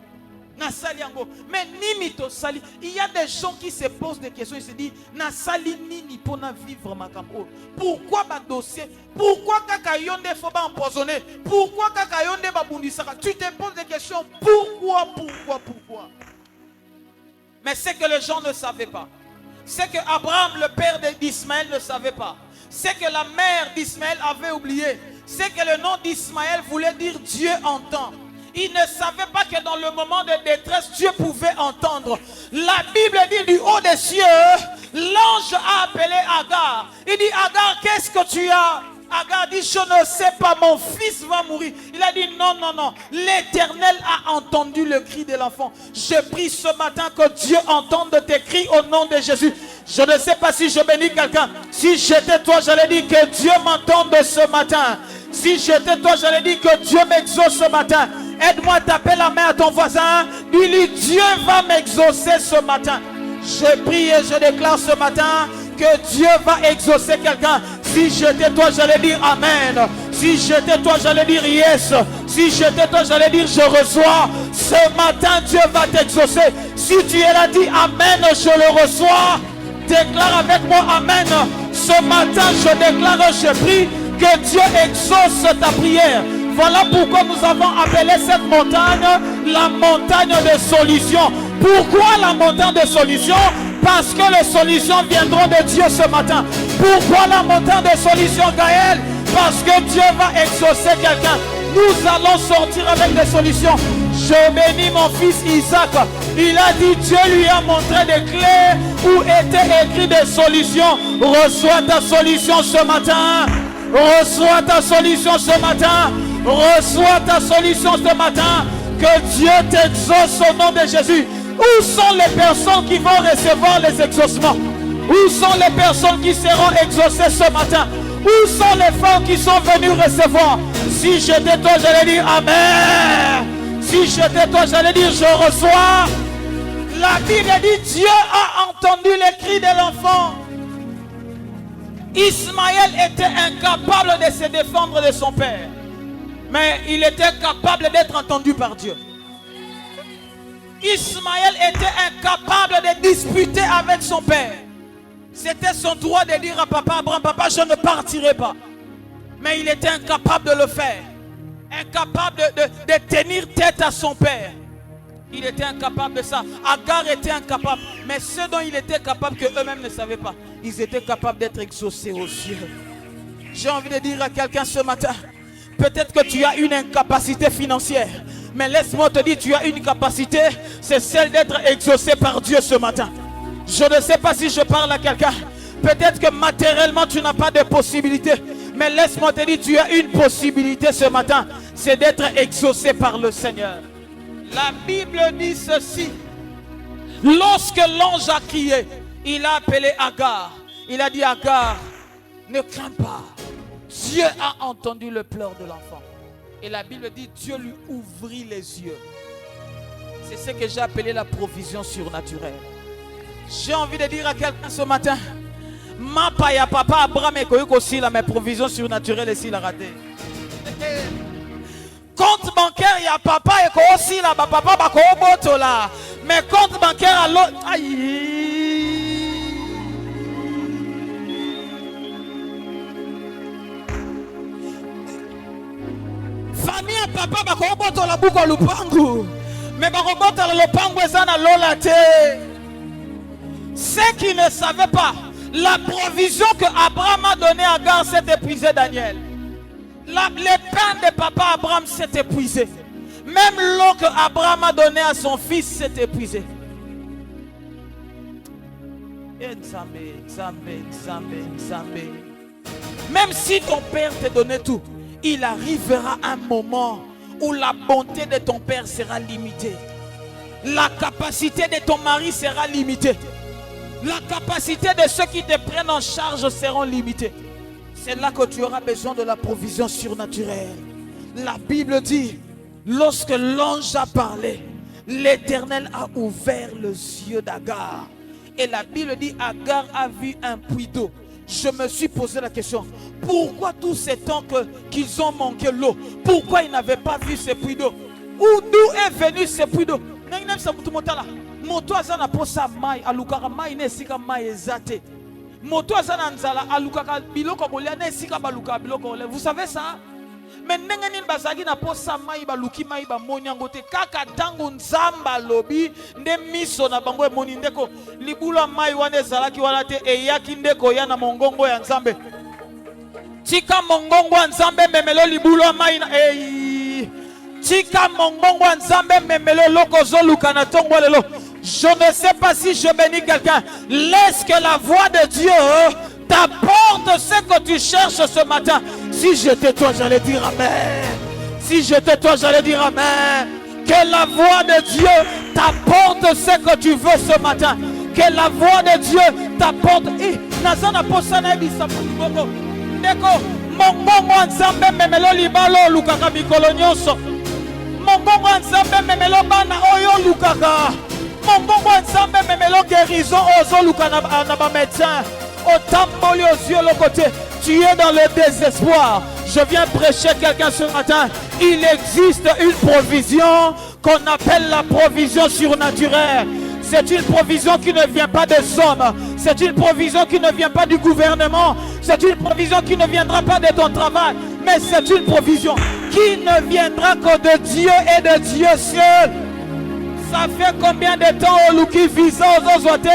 Na sali yango. Mais nini to sali. Il y a des gens qui se posent des questions. Ils se disent na sali nini pona vivre makambo. Pourquoi ba dossier? Pourquoi kaka yonde faut ba empoisonner? Pourquoi kaka yonde ba bundisaka? Tu te poses des questions. Pourquoi? Mais c'est que les gens ne savaient pas. C'est que Abraham, le père d'Ismaël, ne savait pas. C'est que la mère d'Ismaël avait oublié. c'est que le nom d'Ismaël voulait dire Dieu entend. Il ne savait pas que dans le moment de détresse, Dieu pouvait entendre. La Bible dit du haut des cieux, l'ange a appelé Agar. Il dit, Agar, qu'est-ce que tu as? Agar dit, je ne sais pas, mon fils va mourir. Il a dit, non, non, non. L'Éternel a entendu le cri de l'enfant. Je prie ce matin que Dieu entende tes cris au nom de Jésus. Je ne sais pas si je bénis quelqu'un. Si j'étais toi, j'allais dire que Dieu m'entende ce matin. Si j'étais toi, j'allais dire que Dieu m'exauce ce matin. Aide-moi à taper la main à ton voisin. Dis-lui, Dieu va m'exaucer ce matin. Je prie et je déclare ce matin que Dieu va exaucer quelqu'un. Si j'étais toi, j'allais dire Amen. Si j'étais toi, j'allais dire Yes. Si j'étais toi, j'allais dire Je reçois. Ce matin, Dieu va t'exaucer. Si tu es là, dis Amen, je le reçois. Déclare avec moi Amen. Ce matin, je déclare, je prie que Dieu exauce ta prière. Voilà pourquoi nous avons appelé cette montagne la montagne de solution. Pourquoi la montagne de solution? Parce que les solutions viendront de Dieu ce matin. Pourquoi la montagne de solution, Gaël? Parce que Dieu va exaucer quelqu'un. Nous allons sortir avec des solutions. Je bénis mon fils Isaac. Il a dit, Dieu lui a montré des clés où étaient écrites des solutions. Reçois ta solution ce matin. Reçois ta solution ce matin. Reçois ta solution ce matin. Que Dieu t'exauce au nom de Jésus. Où sont les personnes qui vont recevoir les exaucements? Où sont les personnes qui seront exaucées ce matin? Où sont les femmes qui sont venues recevoir? Si j'étais toi, j'allais dire Amen. Si j'étais toi, j'allais dire je reçois. La Bible dit Dieu a entendu les cris de l'enfant. Ismaël était incapable de se défendre de son père. Mais il était capable d'être entendu par Dieu. Ismaël était incapable de disputer avec son père. C'était son droit de dire à papa Abraham, papa, je ne partirai pas. Mais il était incapable de le faire. Incapable de tenir tête à son père. Il était incapable de ça. Agar était incapable. Mais ce dont il était capable, que eux-mêmes ne savaient pas, ils étaient capables d'être exaucés aux cieux. J'ai envie de dire à quelqu'un ce matin, peut-être que tu as une incapacité financière. Mais laisse-moi te dire, tu as une capacité, c'est celle d'être exaucé par Dieu ce matin. Je ne sais pas si je parle à quelqu'un. Peut-être que matériellement, tu n'as pas de possibilité. Mais laisse-moi te dire, tu as une possibilité ce matin. C'est d'être exaucé par le Seigneur. La Bible dit ceci. Lorsque l'ange a crié, il a appelé Agar. Il a dit, Agar, ne crains pas. Dieu a entendu le pleur de l'enfant. Et la Bible dit, Dieu lui ouvrit les yeux. C'est ce que j'ai appelé la provision surnaturelle. J'ai envie de dire à quelqu'un ce matin, ma paya papa Abraham et Koyuk aussi, là, mes provisions surnaturelles ici, il a raté. Compte bancaire, il y a papa et Koyuk aussi, là, papa, Koyoboto là. Mais compte bancaire à l'autre, aïe. Famille à papa, Koyoboto la bouko lupangu. Mais Koyoboto la lupangu ezana lola te. Ceux qui ne savaient pas, la provision que Abraham a donnée à Agar s'est épuisée, Daniel. Les pains de papa Abraham s'est épuisé. Même l'eau que Abraham a donnée à son fils s'est épuisée. Même si ton père te donnait tout, il arrivera un moment où la bonté de ton père sera limitée. La capacité de ton mari sera limitée. La capacité de ceux qui te prennent en charge seront limitées. C'est là que tu auras besoin de la provision surnaturelle. La Bible dit, lorsque l'ange a parlé, l'Éternel a ouvert les yeux d'Agar. Et la Bible dit, Agar a vu un puits d'eau. Je me suis posé la question, pourquoi tout ce temps qu'ils ont manqué l'eau? Pourquoi ils n'avaient pas vu ce puits d'eau? D'où est venu ce puits d'eau? Moto azana posa mai alukaka mai ne sika mai ezate. Moto azana nzala alukaka biloko bolia ne sika baluka biloko ole. Vous savez ça? Mais ndenge nini bazaki na posa mai baluki mai ba monyango te kaka tango nzamba lobi nde miso na bango emoni ndeko libula mai wane zalaki wana te eyaki ndeko ya na mongongo ya nzambe. Tika mongongo nzambe memelo libulo maina. Tika mongongo nzambe memelo lokozo lukana tongo lelo. Je ne sais pas si je bénis quelqu'un. Laisse que la voix de Dieu t'apporte ce que tu cherches ce matin. Si j'étais toi, j'allais dire amen. Si j'étais toi, j'allais dire amen. Que la voix de Dieu t'apporte ce que tu veux ce matin. Que la voix de Dieu t'apporte. Nazana posana bisa moko. Ndeko mongongo nzambe memelo libalo lukaka mikolo nyonso. Mongongo nzambe memelo bana oyo lukaka. Mongongo nzambe memelo guérison ozo lukana na ba médecin. Otamboli aux yeux le côté. Tu es dans le désespoir. Je viens prêcher quelqu'un ce matin. Il existe une provision qu'on appelle la provision surnaturelle. C'est une provision qui ne vient pas des hommes. C'est une provision qui ne vient pas du gouvernement. C'est une provision qui ne viendra pas de ton travail. Mais c'est une provision qui ne viendra que de Dieu et de Dieu seul. Ça fait combien de temps au Luki visa aux Ozote?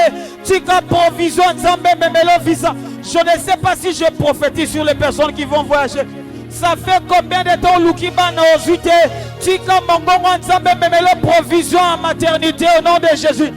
Tika provision Nzambe memelo visa. Je ne sais pas si je prophétise sur les personnes qui vont voyager. Ça fait combien de temps au Luki bana Ozote? Tika mongongo Nzambe memelo provision en maternité au nom de Jésus.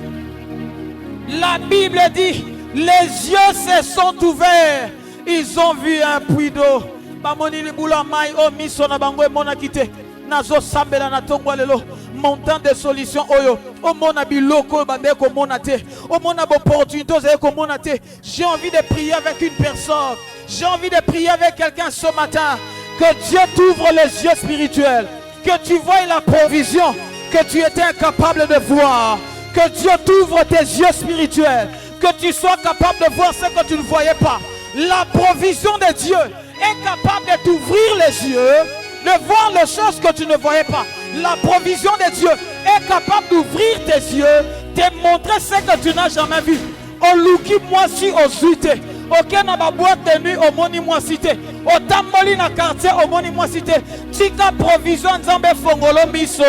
La Bible dit, les yeux se sont ouverts. Ils ont vu un puits d'eau. Bamoni libula mai o miso na bango e mona kite. Nazo sambela na tongwa lelo. Montant de solutions oyo. O mona biloko bande ko monate. O mona opportunité ko monate. J'ai envie de prier avec une personne. J'ai envie de prier avec quelqu'un ce matin. Que Dieu t'ouvre les yeux spirituels. Que tu vois la provision que tu étais incapable de voir. Que Dieu t'ouvre tes yeux spirituels. Que tu sois capable de voir ce que tu ne voyais pas. La provision de Dieu est capable de t'ouvrir les yeux, de voir les choses que tu ne voyais pas. La provision de Dieu est capable d'ouvrir tes yeux, de montrer ce que tu n'as jamais vu. Oluki mwasi ozuite. Ok na ba boîte de nuit au moni mwasite. O tamboli na quartier au moni mwasite. Tika provision nzambe fongolo miso.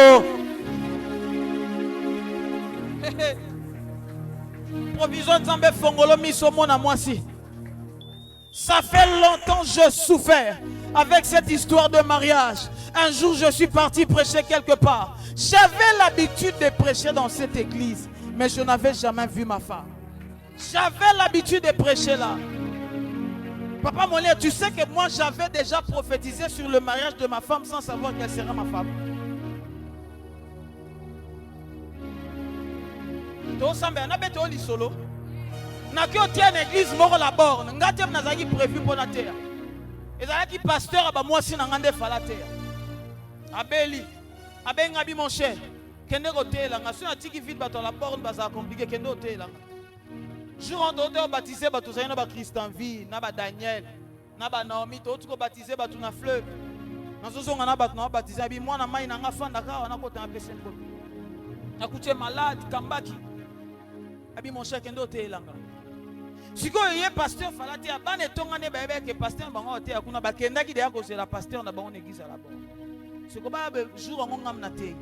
Provision nzambe fongolo miso mona mwasi. Ça fait longtemps que je souffert avec cette histoire de mariage. Un jour, je suis parti prêcher quelque part. J'avais l'habitude de prêcher dans cette église, mais je n'avais jamais vu ma femme. J'avais l'habitude de prêcher là. Papa Molière, tu sais que moi, j'avais déjà prophétisé sur le mariage de ma femme sans savoir qu'elle serait ma femme. Nakio tient une église mort la borne. Ngatem nazaki prévu pour la terre. Et zaki pasteur aba moi si nangande fala terre. Abeli, abengabi mon cher. Kende kote la ngaso na tiki vite bato la borne baza compliqué kende hotel la. Jour en d'autres baptisé bato zayina ba Christian vie, na ba Daniel, na ba Naomi to tuko baptisé bato na fleuve. Nazo nga na bato na baptisé bi moi na mai na nga fanda ka na kota na pese ko. Na kuche malade kambaki. Abi mon cher kende hotel la. Si vous avez pasteur, il faut que pasteur akuna bakenda ki deya ko c'est la pasteur na bango église là bas. C'est comme ba jour ngam na te.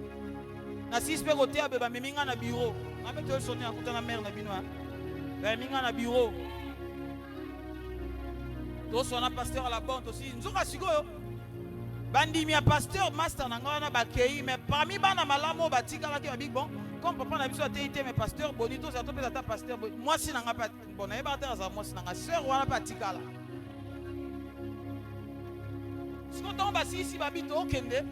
Na si pe côté ba meminga na bureau. Na be to sonner akuta na mère na binoa. Ba meminga na bureau. To sona pasteur à la bonne aussi. Nzoka sikoyo. Bandi mi pasteur master na ngana ba kei mais parmi bana malamo batika la ki ba big bon. Comme papa n'a pas été mes pasteurs bonito ça tombe ta pasteur moi si n'a pas bon et ba terre moi si n'a sœur wala patika la si on tombe si babito okende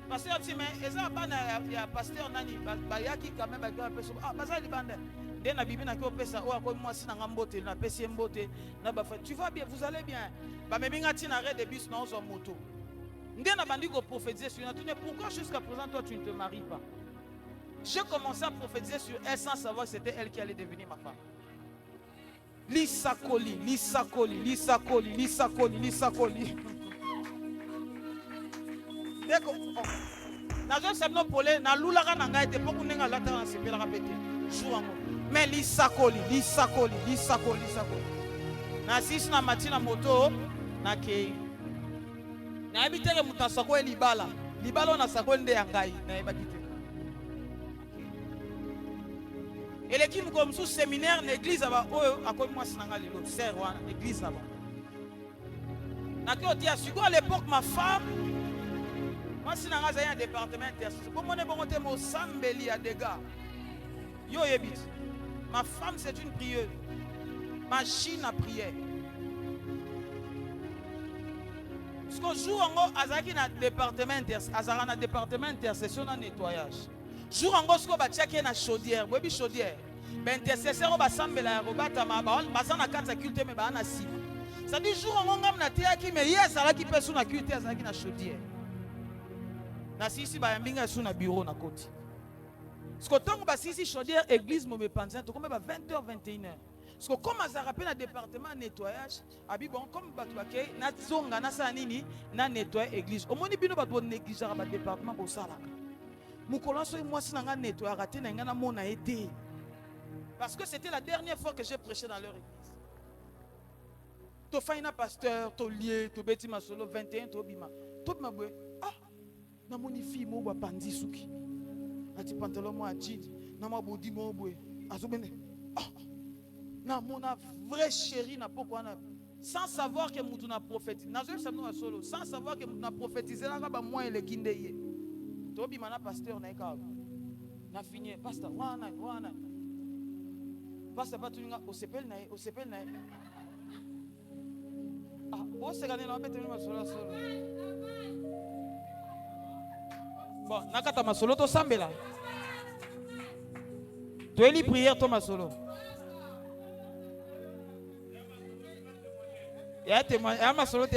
pasteur ti mais eza bana ya pasteur nani ba yaki quand même ba peso ah bazali bande de na bibi na ki opesa o akoy moi si n'a mbote na pesi mbote na ba tu vas bien vous allez bien ba meminga ti na arrêt de bus na ozo moto ndé na bandi ko prophétiser sur na tu ne pourquoi jusqu'à présent toi tu ne te maries pas. J'ai commencé à prophétiser sur elle sans savoir que c'était elle qui allait devenir ma femme. Lisakoli, lisakoli, lisakoli, lisakoli, lisakoli. D'accord. Nazo sabno polé na lulaka na ngai te poku nenga lata na sepela rapete. Jouango. Mais lisakoli, lisakoli, lisakoli, lisakoli. Na sis na matina moto na kei. Na ebitele mutasako e libala. Libala na sakoli nde yangai na ebakite. Et l'équipe comme sous séminaire l'église aba oyo akomi moi sinanga lelo ser wana église aba À l'époque, ma femme, moi, si je suis un département intercession, pour moi, je suis un dégâts. Yo yebit. Ma femme, c'est une prieuse. Machine à prier. Parce que jour en azaki na département intercession na nettoyage. Jour en ce que ba tchaki na chaudière, bobi chaudière. Ben intercesseur ba sambela robata ma ba na kata culte me ba na sima. Ça dit jour en ngam na teyaki me yes ala ki pesu na culte azaki na chaudière. Na sisi ba yambinga su na bureau na koti. Parce que tant que ba sisi chaudière église mo me panza to comme ba 20h 21h. Parce que comme ça rappelle le département nettoyage, bon comme batubake na zonga na sanini na nettoyer église. Au moins bino ba doit négliger ba département bo salaka. Mukolo so moi si na nettoyer raté na ngana mona été. Parce que c'était la dernière fois que j'ai prêché dans leur église. To faina pasteur, to lié, to beti masolo 21 to bima. To bima boy. Ah, na moni fi mo ba pandi suki. Ati pantalon mo a jeans, na ma body mo boy. Azobene. Ah. Na mon vrai chéri na pourquoi sans savoir que mutu na prophétise sans savoir que mutu na prophétiser là ba moi le kindeye to bi mana pasteur na ka na fini pasteur wana pasteur pas tu nga o sepel na ah o se gane na bete ma solo bon nakata masolo to sambela to eli prière to masolo. Il y a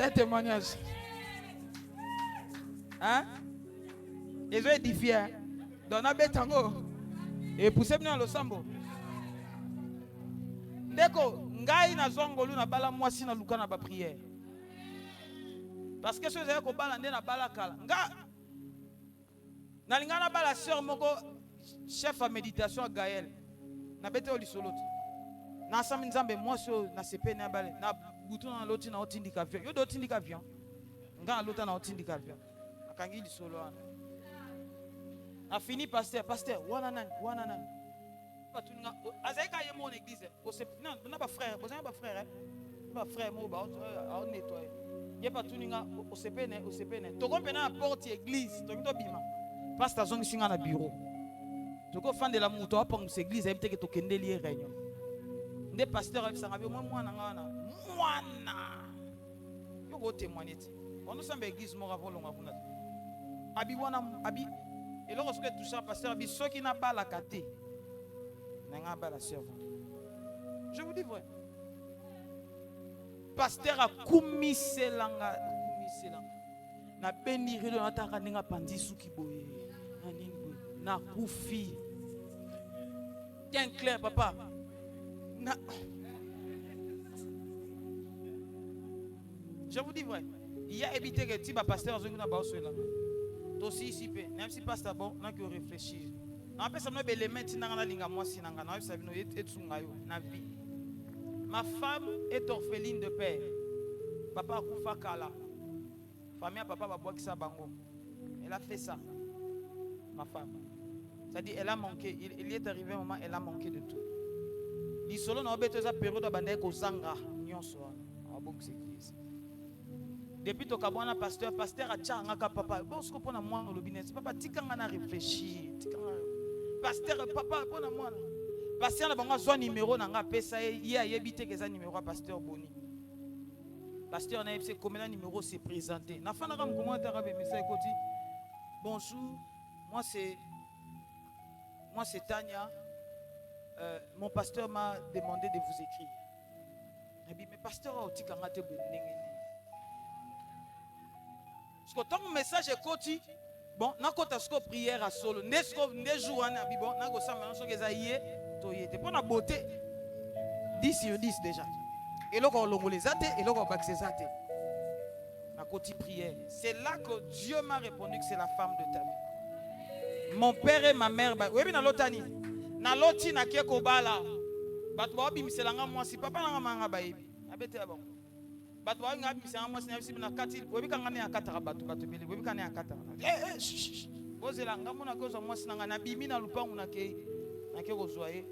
un témoignage. Hein? Ils ont édifié. Dans la bétango. Et poussé dans le sambo. Deko, ngai na zongolu na bala mwasi na luka na ba prière. Parce que ce ko bala ndé na bala kala. Nga na linga na bala sœur moko chef à méditation Gaël. Na bete oli soloto. Na sami nzambe mwasi na sepe na bala na butu na loti na otindika avion. Yo do otindika avion. Nga lota na otindika avion. Akangi di solo ana. A fini pasteur wana nani. Patuninga azeka ye mon église. Non, on n'a pas frère, vous avez pas frère hein. Pas frère mo ba on nettoyer. Ye patuninga o sepene. To kompena porte église, to kito bima. Pasteur zongi singa na bureau. To ko fan de la moto a pong église ebite ke to kende lié réunion. Nde pasteur a sanga bi mwana ngana. Mwana yo go témoigner ti on nous semble église mo ravolonga kuna abi wana abi et lorsque tout ça pasteur abi soki na bala kate na nga bala servant je vous dis vrai pasteur a kumiselanga na beniri do nataka ninga pandi suki boye na nini boye na kufi tiens clair papa na. Je vous dis vrai. Il y a évité que tu vas pasteur dans une base là. Toi aussi ici même si pasteur bon, on a que réfléchir. On peut seulement les mettre dans la linga moi sinanga na ça bino etsungayo na vie. Ma femme est orpheline de père. Papa kufa kala. Famille papa va boire ça bango. Elle a fait ça. Ma femme. C'est-à-dire elle a manqué, il est arrivé un moment elle a manqué de tout. Li solo na obeto za période bande ko zanga nyonso a boxe église. Depuis que le pasteur a dit papa, bon, ce qu'on a moi, papa, tu as réfléchi. Pasteur, papa, pour moi. Pasteur, on a besoin numéro, on a évité que ça numéro pasteur Boni. Pasteur, on a dit combien de numéros s'est présenté. Na fin, on a commenté message côté. Bonjour, moi c'est Tania. Mon pasteur m'a demandé de vous écrire. Mais pasteur, on a dit parce que ton message est côté, bon, n'a pas de prière à solo, n'est jour en abi bon, n'a pas ça maintenant ce que ça y est, t'es pas na beauté, 10 sur 10 déjà. Et là on l'ongo les athées, et là on baxe les athées. Na côté prière, c'est là que Dieu m'a répondu que c'est la femme de ta vie. Mon père et ma mère, oui mais na lotani, na loti na keko bala, batwa bim selanga moi si papa na manga baebi, abete bon. Batwa nga bimisa moi si na kati webi kangane akataka batu beli webi kangane akataka bozela nga mona kozo moi si na bimi na lupangu na ke kozwaye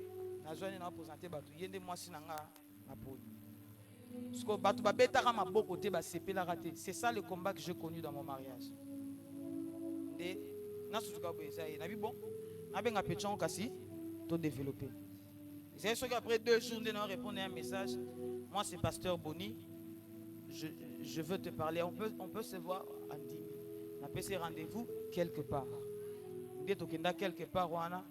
na zone na présenter batu yende moi si nga na poli C'est ça le combat que j'ai connu dans mon mariage. Après 2 jours, on répond à un message. Moi, c'est Pasteur Boni. Je veux te parler. On peut se voir à 10 000. On peut se rendez-vous quelque part. Quelque part, moi,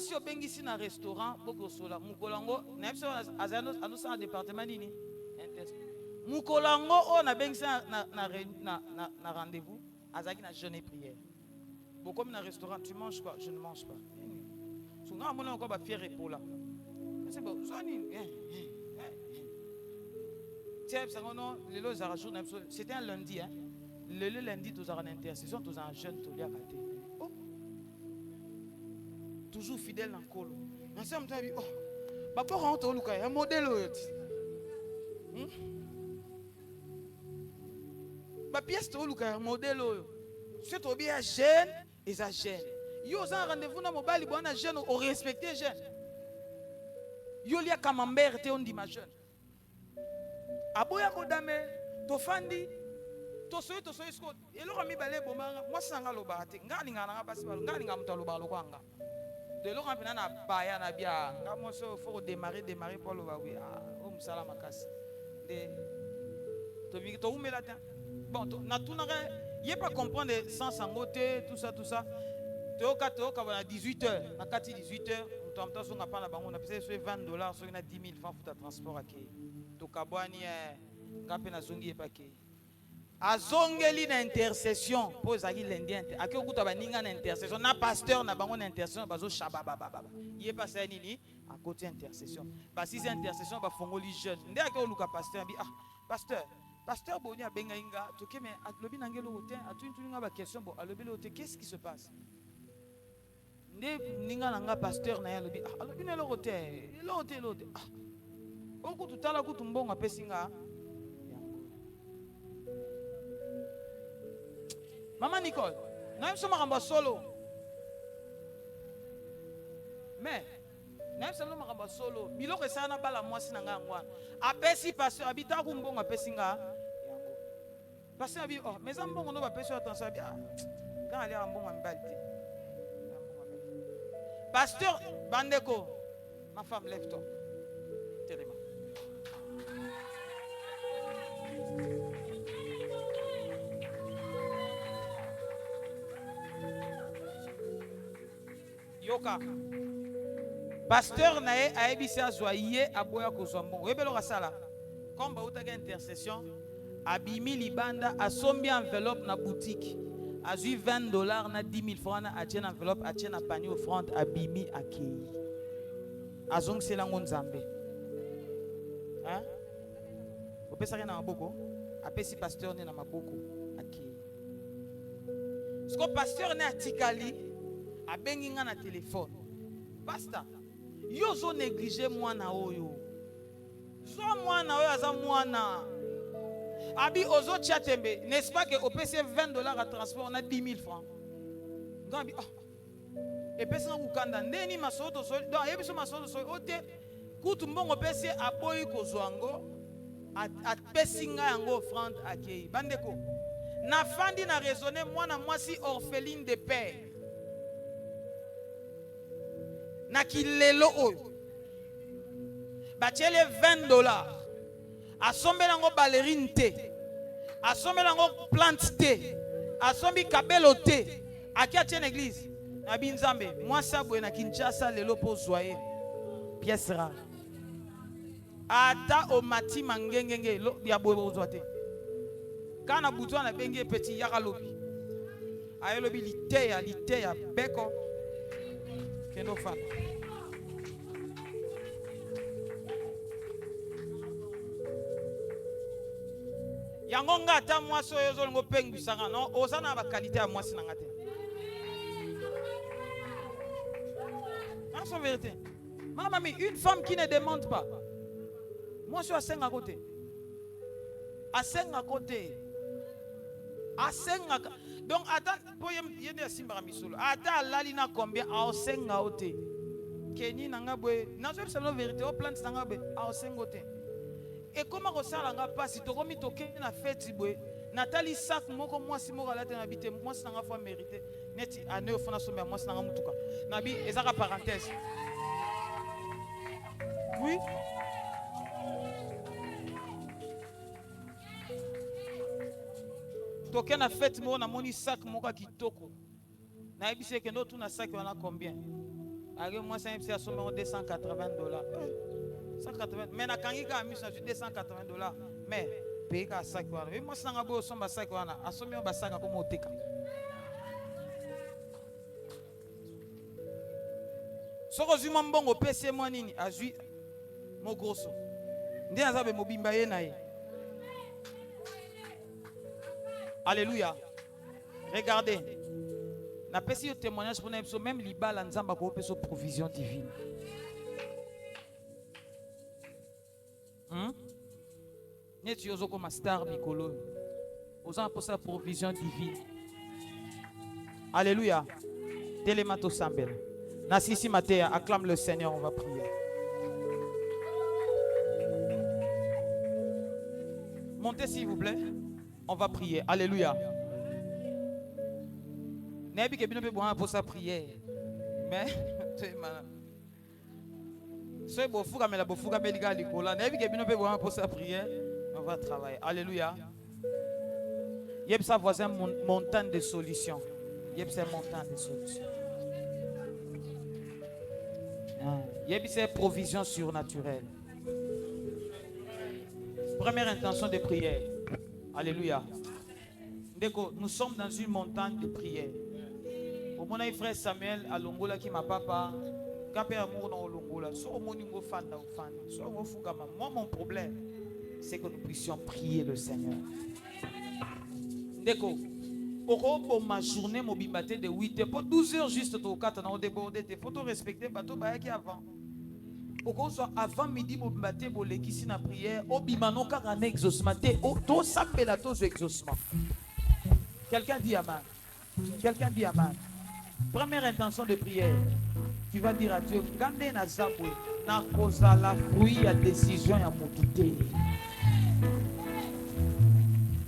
si on ici dans un restaurant, Mukolango, on a département nini. Mukolango, on a rendez-vous, Azaki na jeûne et prière. Comme dans un restaurant, tu manges quoi? Je ne mange pas. Souvent, on a encore fier pour là. C'est bon, c'était un lundi, hein. Le lundi, tu as une intercession, tu as un jeûne, tu as oh. Toujours fidèle dans le col. Dans ce moment, oh, papa rentre au Lucas, un modèle. Ma pièce au Lucas, un modèle. Si tu as bien jeune, et ça jeune. Yo un rendez-vous dans mobile, il y a jeune, on respecte jeune. Yo lia camembert, te on dit ma jeune. Aboya kodame, to fandi. Tosoye sko eloko mi bale bomanga moi sanga loba te ngani ngana basi balo ngani ngamta loba lokwanga de eloko mpena na baya na bia ngamo so faut démarrer pour loba oui o musala makasi de to bi to umela ta bon na tunaka yé pas comprendre sans sangote tout ça toka na 18h na kati 18h mtamta so ngapa na bango na pesa so $20 so na 10 000 francs pour ta transport ake to kabwani ngape na zongi epake azongeli na intercession pour zaki l'indien aki okuta baninga na intercession na pasteur na bango na intercession bazo shaba baba yé passé nini à côté intercession ba si c'est intercession ba fongoli jeune ndé aki oluka pasteur bi pasteur boni abenga inga toke mais alobi nangelo hotel atuintuninga ba question bon alobi le hotel qu'est-ce qui se passe ndé ninga nanga pasteur na alobi alobi na le hotel okutu tala kutu mbongo apesinga. Maman Nicole, nous sommes en solo. Mais, nous sommes en solo. Bilo que ça n'a pas la moitié n'a pas. Apesi pasteur habita kumbonga pesinga. Pasteur abi oh mais en bon on va passer attention bien. Quand aller en bon en balté. Pasteur Bandeko, ma femme lève-toi. Tellement. Yoka pasteur nae aebisi azwaye aboya kozwa mbongo yebelo sala comme bautaka intercession abimi libanda asombi enveloppe na boutique azui $20 na 10 000 francs na atie na enveloppe atie na panier offrande abimi akei azongisela ngo nzambe hein opesa na maboko apesi pasteur ne na maboko akei sko pasteur ne atikali abengi nga na téléphone basta yo zo négliger mwana oyo zo mwana oyo aza mwana abi ozo chatembe n'est-ce pas que opese $20 à transport na 10 000 francs ngambi et pesa ngukanda ndeni masoto so donc yebiso masoto so ote kutu mbongo pese aboyi kozwango apesi nga yango offrande akei bandeko na fandi na raisonner mwana mwasi orpheline de père na kilelo oyo batiele $20 asombela ngo ballerine te asombela ngo plante te asombi kabelo te aki atie na église na binzambe mwasi aboye na Kinshasa lelo po zoye pièce rare ata omati mangengenge ya boye bozwa te kana butwa na benge petit yaka lobi ayelobi liteya beko kendo fana yango nga ata mwasi oyo ozolongo pengwisanga no oza na bakalite ya mwasi na nga te en vérité mamami une femme qui ne demande pas mwasi oyo asenga kote asengaka donc ata po yende asimbaka misolo ata alali na combien aosenga ote Kenny Nangabwe, Nazo Salon vérité, au plan de Sangabe, à Osengote. Et comment ça l'a pas si tu remis ton Kenny na fête, Nathalie Sac, moi comme moi, si moi la tête habité, moi c'est un fois mérité. Net à neuf fois sommet, moi c'est un moutuka. Nabi, et ça parenthèse. Oui. Token a fait moi na moni sac moka kitoko. Na ebise que notre na sac on a combien? Avec moi c'est un sommet $280. 180 mais na kangika ami ça $280 mais payer ka sac wana. Et moi c'est nga bo somba sac wana. A sommet ba sac comme oteka. Soko zuma mbongo PC moi nini azui mo grosso. Ndi azabe mobimba ye na ye. Alléluia. Regardez. Na pesi au témoignage pour nous même libala nzamba ko peso provision divine. Neti yozo comme star Nicolo. Osa pour sa provision divine. Alléluia. Télémato Sambel. Nasisi Matéa, acclame le Seigneur, on va prier. Montez s'il vous plaît. On va prier. Alléluia. Nebi ke bino pe boa pour sa prière. Mais c'est beau fouga mais la beau fouga beliga likola. Nebi ke bino pe boa pour sa prière. On va travailler. Alléluia. Yeb sa voisin montagne de solutions. Yeb sa montagne de solutions. Yeb sa provision surnaturelle. Première intention de prière. Alléluia. Nous sommes dans une montagne de prière. Au mon frère Samuel à Longola qui m'a papa. Moi, mon problème, c'est que nous puissions prier le Seigneur. Deko, pour ma journée, mon bimaté de 8h, pour 12 heures juste au 4 on débordé. Il faut respecter bateau qui avant. Avant midi, mon bimaté, pour les qui na prière, au bimano car un exaucement. Tout s'appelle à tous exaucement. Quelqu'un dit amen. Quelqu'un dit amen. Première intention de prière. Tu vas dire à Dieu, gardez na zabwe, na koza la fruit à décision ya mokité.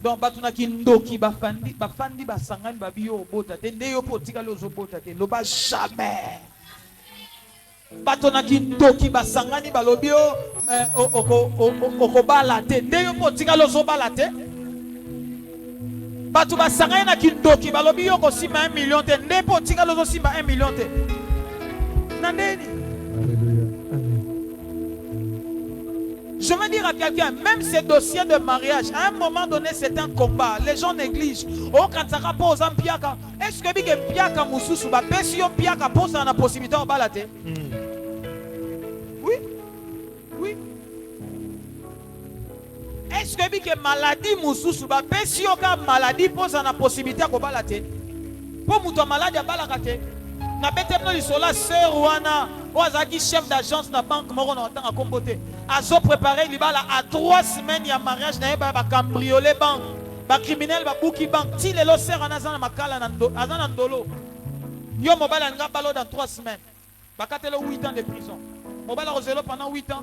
Donc batuna kindoki bafandi basangani babiyo obota te ndeyo potika lozo bota te loba jamais. Batuna kindoki basangani balobio okobala te ndeyo potika lozo bala te. Batu basangani na kindoki balobio ko sima 1 million te ndeyo potika lozo sima 1 million te. Je veux dire à quelqu'un, même ces dossiers de mariage, à un moment donné, c'est un combat. Les gens négligent. Oh, quand ça rapporte aux piaka, est-ce que bien piaka mususu ba pesio piaka pose la possibilité au balate? Oui, oui. Est-ce que bien maladie mususu ba pesio ka maladie pose la possibilité au balate? Pour muto malade ya balakate. Na betemno lisola sœur wana ozaki chef d'agence na banque moko na otanga kombote azo préparer libala à 3 semaines ya mariage na ba cambrioler banque ba criminel ba buki banque ti lelo sœur anazana makala na ndo azana ndolo yo mobala nga balo dans 3 semaines bakatelo 8 ans de prison mobala ozelo pendant 8 ans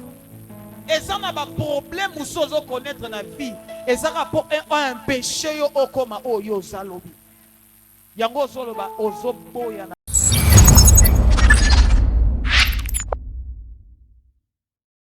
et ça n'a pas problème ou sozo connaître na vie et ça rapport un péché yo okoma o yo zalobi yango solo ba ozoboya na